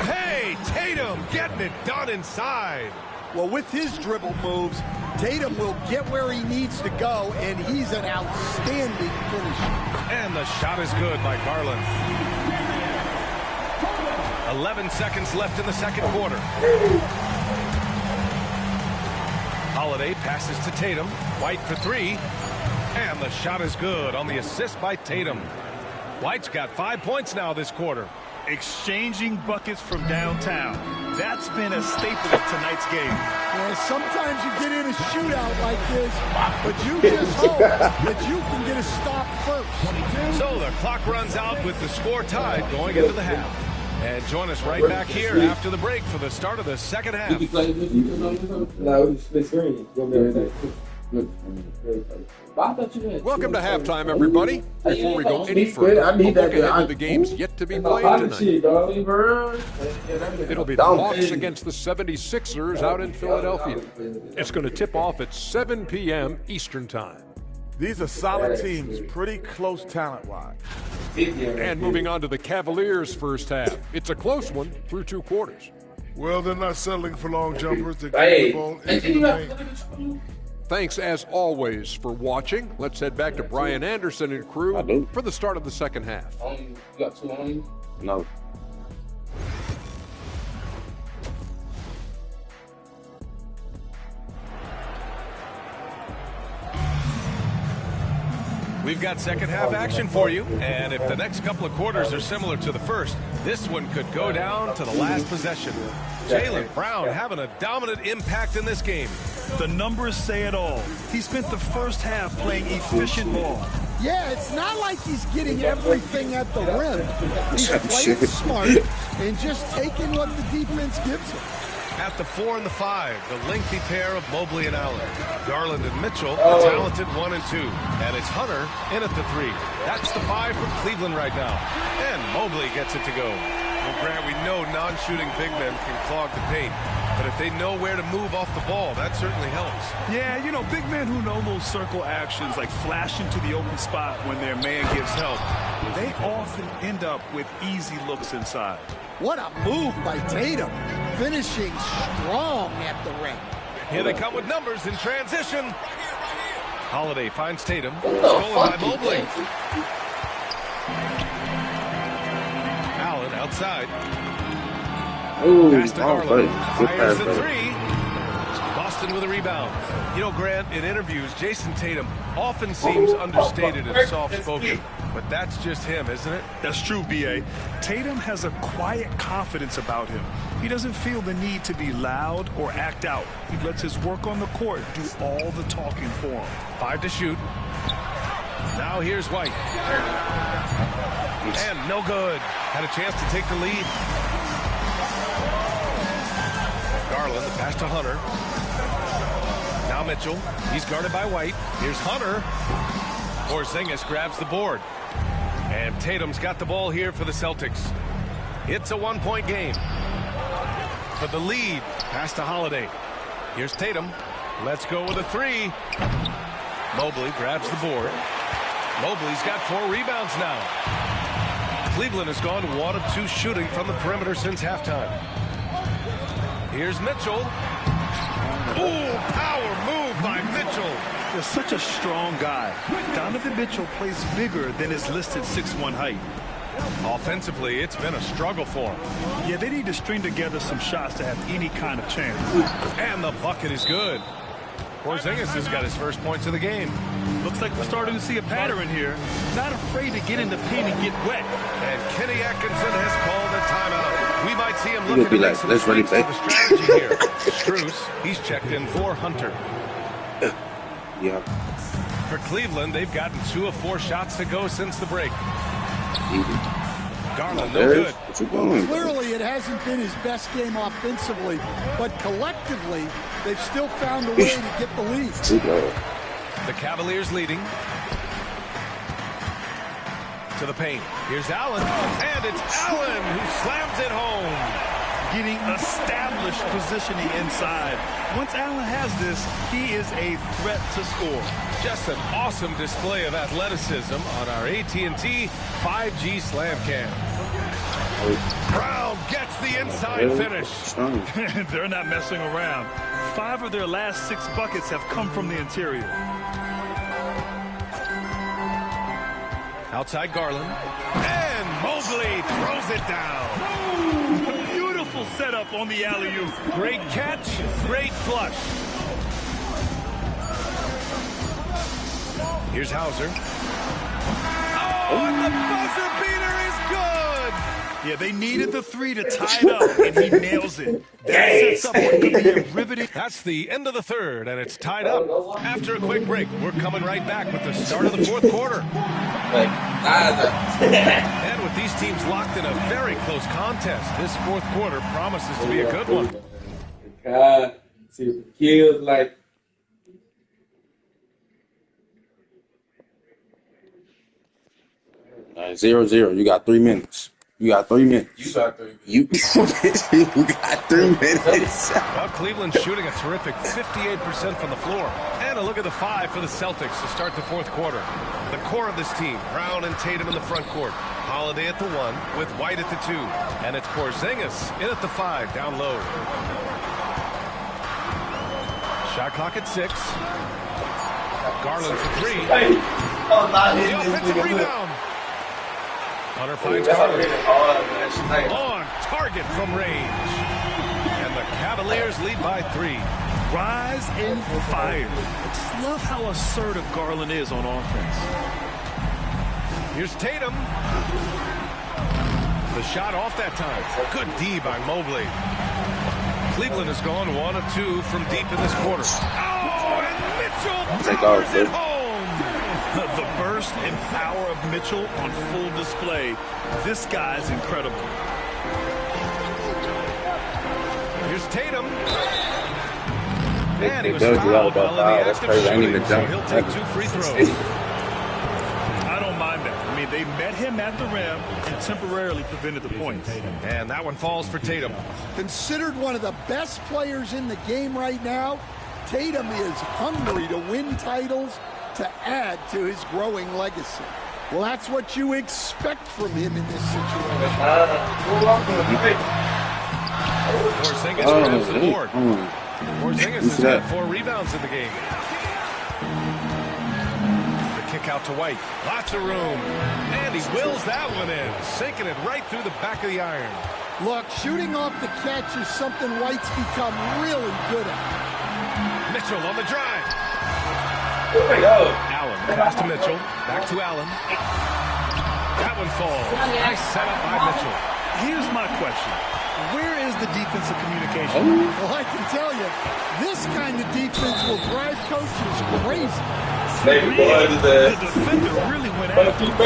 Speaker 4: Hey, Tatum getting it done inside.
Speaker 8: Well, with his dribble moves, Tatum will get where he needs to go, and he's an outstanding finisher.
Speaker 4: And the shot is good by Garland. 11 seconds left in the second quarter. Holiday passes to Tatum. White for three. And the shot is good on the assist by Tatum. White's got 5 points now this quarter.
Speaker 7: Exchanging buckets from downtown. That's been a staple of tonight's game.
Speaker 8: Yeah, sometimes you get in a shootout like this, but you just hope that you can get a stop first.
Speaker 4: So the clock runs out with the score tied going into the half. And join us right back here after the break for the start of the second half.
Speaker 1: No, split screen.
Speaker 9: Welcome to halftime, everybody. Before we go any further, a look ahead to the games yet to be played tonight. It'll be the Hawks against the 76ers out in Philadelphia. It's going to tip off at 7 p.m. Eastern Time.
Speaker 18: These are solid teams, pretty close talent-wise.
Speaker 9: And moving on to the Cavaliers' first half. It's a close one through 2 quarters.
Speaker 18: Well, they're not settling for long jumpers. They're getting the ball into the paint.
Speaker 9: Thanks, as always, for watching. Let's head back to Brian Anderson and crew for the start of the second half.
Speaker 3: You got 2 on you?
Speaker 2: No.
Speaker 4: We've got second half action for you, and if the next couple of quarters are similar to the first, this one could go down to the last possession. Jaylen Brown having a dominant impact in this game.
Speaker 7: The numbers say it all. He spent the first half playing efficient ball.
Speaker 8: Yeah, it's not like he's getting everything at the rim. He's playing smart and just taking what the defense gives him.
Speaker 4: At the 4 and the 5, the lengthy pair of Mobley and Allen. Garland and Mitchell, the talented 1 and 2. And it's Hunter in at the 3. That's the 5 from Cleveland right now. And Mobley gets it to go. Well, Grant, we know non-shooting big men can clog the paint. But if they know where to move off the ball, that certainly helps.
Speaker 7: Yeah, you know, big men who know those circle actions, like flashing to the open spot when their man gives help, they often end up with easy looks inside.
Speaker 8: What a move by Tatum, finishing strong at the rim.
Speaker 4: Here they come with numbers in transition. Holiday finds Tatum, stolen by Mobley. Allen outside. Pass to Garland. Fires the 3. Boston with a rebound. You know, Grant, in interviews, Jason Tatum often seems understated and soft-spoken. But that's just him, isn't it?
Speaker 7: That's true, B.A. Tatum has a quiet confidence about him. He doesn't feel the need to be loud or act out. He lets his work on the court do all the talking for him.
Speaker 4: 5 to shoot. Now here's White. And no good. Had a chance to take the lead. Garland, the pass to Hunter. Now Mitchell. He's guarded by White. Here's Hunter. Porzingis grabs the board. And Tatum's got the ball here for the Celtics. It's a 1-point game. For the lead, pass to Holiday. Here's Tatum. Let's go with a 3. Mobley grabs the board. Mobley's got 4 rebounds now. Cleveland has gone 1 of 2 shooting from the perimeter since halftime. Here's Mitchell. Ooh, power move by Mitchell.
Speaker 7: They're such a strong guy. Donovan Mitchell plays bigger than his listed 6'1" height.
Speaker 4: Offensively, it's been a struggle for him.
Speaker 7: Yeah, they need to string together some shots to have any kind of chance.
Speaker 4: And the bucket is good. Porzingis has got his first points of the game.
Speaker 7: Looks like we're starting to see a pattern here. Not afraid to get in the paint and get wet.
Speaker 4: And Kenny Atkinson has called a timeout. We might see him looking to make some
Speaker 2: let's
Speaker 4: tweaks to
Speaker 2: play.
Speaker 4: the strategy here. Strus, he's checked in for Hunter.
Speaker 2: Yeah.
Speaker 4: For Cleveland, they've gotten 2 of 4 shots to go since the break. Garland, no good.
Speaker 8: Well, clearly it hasn't been his best game offensively, but collectively, they've still found a way to get the lead.
Speaker 4: The Cavaliers leading. To the paint. Here's Allen. And it's Allen who slams it home.
Speaker 7: Getting established positioning inside. Once Allen has this, he is a threat to score.
Speaker 4: Just an awesome display of athleticism on our AT&T 5G Slam Cam. Brown gets the inside finish.
Speaker 7: They're not messing around. 5 of their last 6 buckets have come from the interior.
Speaker 4: Outside Garland. And Mobley throws it down.
Speaker 7: Beautiful setup on the alley-oop.
Speaker 4: Great catch, great flush. Here's Hauser. Oh, and the buzzer beater is good.
Speaker 7: Yeah, they needed the 3 to tie it up, and he nails it. That sets up what could be a riveting.
Speaker 4: That's the end of the third, and it's tied up. After a quick break, we're coming right back with the start of the fourth quarter. And with these teams locked in a very close contest, this fourth quarter promises to be a good one.
Speaker 3: God, see the kills like.
Speaker 2: All right, 0-0. You got 3 minutes. You got 3 minutes.
Speaker 3: You got 3 minutes.
Speaker 2: You got 3 minutes.
Speaker 4: Well, Cleveland's shooting a terrific 58% from the floor. And a look at the 5 for the Celtics to start the fourth quarter. The core of this team, Brown and Tatum in the front court. Holiday at the 1 with White at the 2. And it's Porzingis in at the 5 down low. Shot clock at 6. Garland for 3. The offensive rebound. Hunter finds Garland. On target from range. And the Cavaliers lead by 3.
Speaker 7: Rise and fire. Just love how assertive Garland is on offense.
Speaker 4: Here's Tatum. The shot off that time. Good D by Mobley. Cleveland has gone 1 of 2 from deep in this quarter. Oh, and Mitchell powers it home.
Speaker 7: The burst and power of Mitchell on full display. This guy's incredible.
Speaker 4: Here's Tatum. And he was fouled while in the act of shooting, so he'll take 2 free throws.
Speaker 7: I don't mind that. I mean, they met him at the rim and temporarily prevented the points.
Speaker 4: And that one falls for Tatum.
Speaker 8: Considered one of the best players in the game right now, Tatum is hungry to win titles, to add to his growing legacy. Well, that's what you expect from him in this situation.
Speaker 4: Porzingis grabs the board. Porzingis has had 4 rebounds in the game. The kick out to White. Lots of room. And he wills that one in, sinking it right through the back of the iron.
Speaker 8: Look, shooting off the catch is something White's become really good at.
Speaker 4: Mitchell on the drive.
Speaker 3: Allen,
Speaker 4: pass to Mitchell. Back to Allen. That one falls. Nice setup by Mitchell.
Speaker 7: Here's my question. Where is the defensive communication?
Speaker 8: Well, I can tell you, this kind of defense will drive coaches crazy.
Speaker 7: The defender really went after him.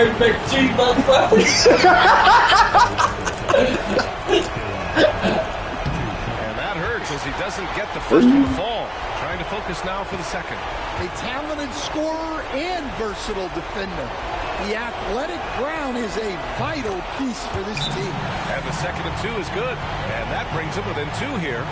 Speaker 4: And that hurts as he doesn't get the first one to fall. Trying to focus now for the second.
Speaker 8: A talented scorer and versatile defender. The athletic Brown is a vital piece for this team.
Speaker 4: And the second of 2 is good. And that brings them within 2 here.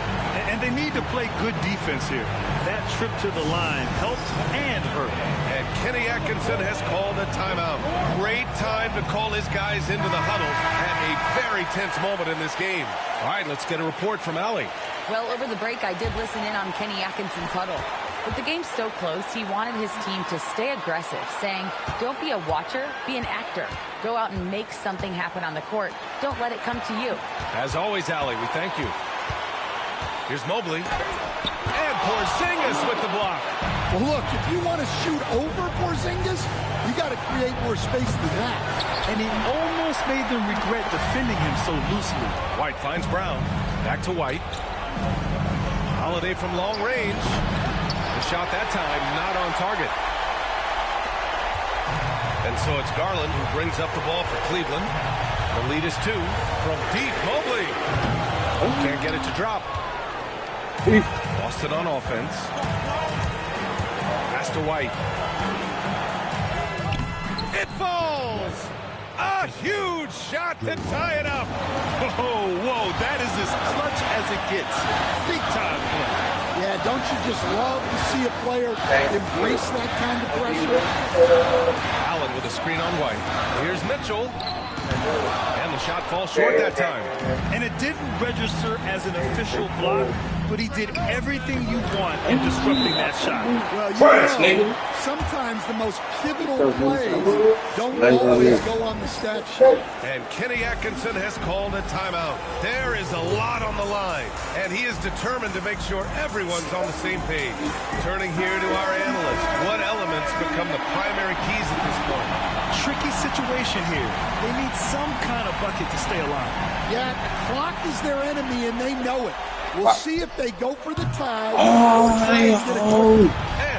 Speaker 7: And they need to play good defense here. That trip to the line helped and hurt.
Speaker 4: And Kenny Atkinson has called a timeout. Great time to call his guys into the huddle at a very tense moment in this game. All right, let's get a report from Allie.
Speaker 6: Well, over the break, I did listen in on Kenny Atkinson's huddle. With the game so close, he wanted his team to stay aggressive, saying, don't be a watcher, be an actor. Go out and make something happen on the court. Don't let it come to you.
Speaker 4: As always, Allie, we thank you. Here's Mobley. And Porzingis with the block.
Speaker 8: Well, look, if you want to shoot over Porzingis, you got to create more space than that.
Speaker 7: And he almost made them regret defending him so loosely.
Speaker 4: White finds Brown. Back to White. Holiday from long range. The shot that time not on target. And so it's Garland who brings up the ball for Cleveland. The lead is 2 from deep. Mobley can't get it to drop. Lost it on offense. Pass to White. It falls. A huge shot to tie it up.
Speaker 7: Oh, whoa, that is as clutch as it gets. Big time play.
Speaker 8: Yeah, don't you just love to see a player embrace that kind of pressure?
Speaker 4: Allen with a screen on White. Here's Mitchell. And the shot falls short that time.
Speaker 7: And it didn't register as an official block, but but he did everything you want in disrupting that shot.
Speaker 8: Well, you know, sometimes the most pivotal plays don't always go on the stat sheet.
Speaker 4: And Kenny Atkinson has called a timeout. There is a lot on the line, and he is determined to make sure everyone's on the same page. Turning here to our analyst, what elements become the primary keys at this point?
Speaker 7: Tricky situation here. They need some kind of bucket to stay alive.
Speaker 8: Yeah, the clock is their enemy, and they know it. We'll see if they go for the tie.
Speaker 4: And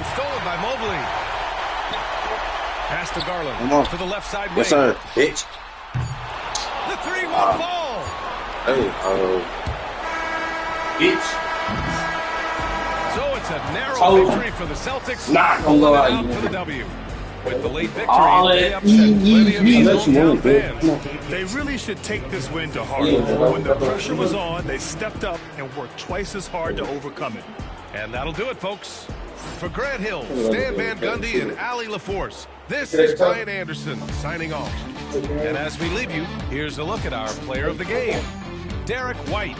Speaker 4: stolen by Mobley. Pass to Garland. To the left side wing.
Speaker 2: Yes, sir, bitch.
Speaker 4: The 3 won't fall.
Speaker 2: Hey,
Speaker 3: bitch.
Speaker 4: So it's a narrow victory for the Celtics.
Speaker 3: Not gonna go out
Speaker 4: for the W. With the late victory, they upset plenty of these hometown fans.
Speaker 7: They really should take this win to heart. When the pressure was on, they stepped up and worked twice as hard to overcome it.
Speaker 4: And that'll do it, folks. For Grant Hill, Stan Van Gundy, and Ali LaForce, this is Brian Anderson signing off. And as we leave you, here's a look at our player of the game, Derek White.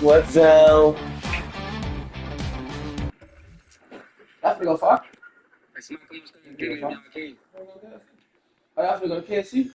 Speaker 3: What's up? I have to go far. Oh, I have to go to KFC?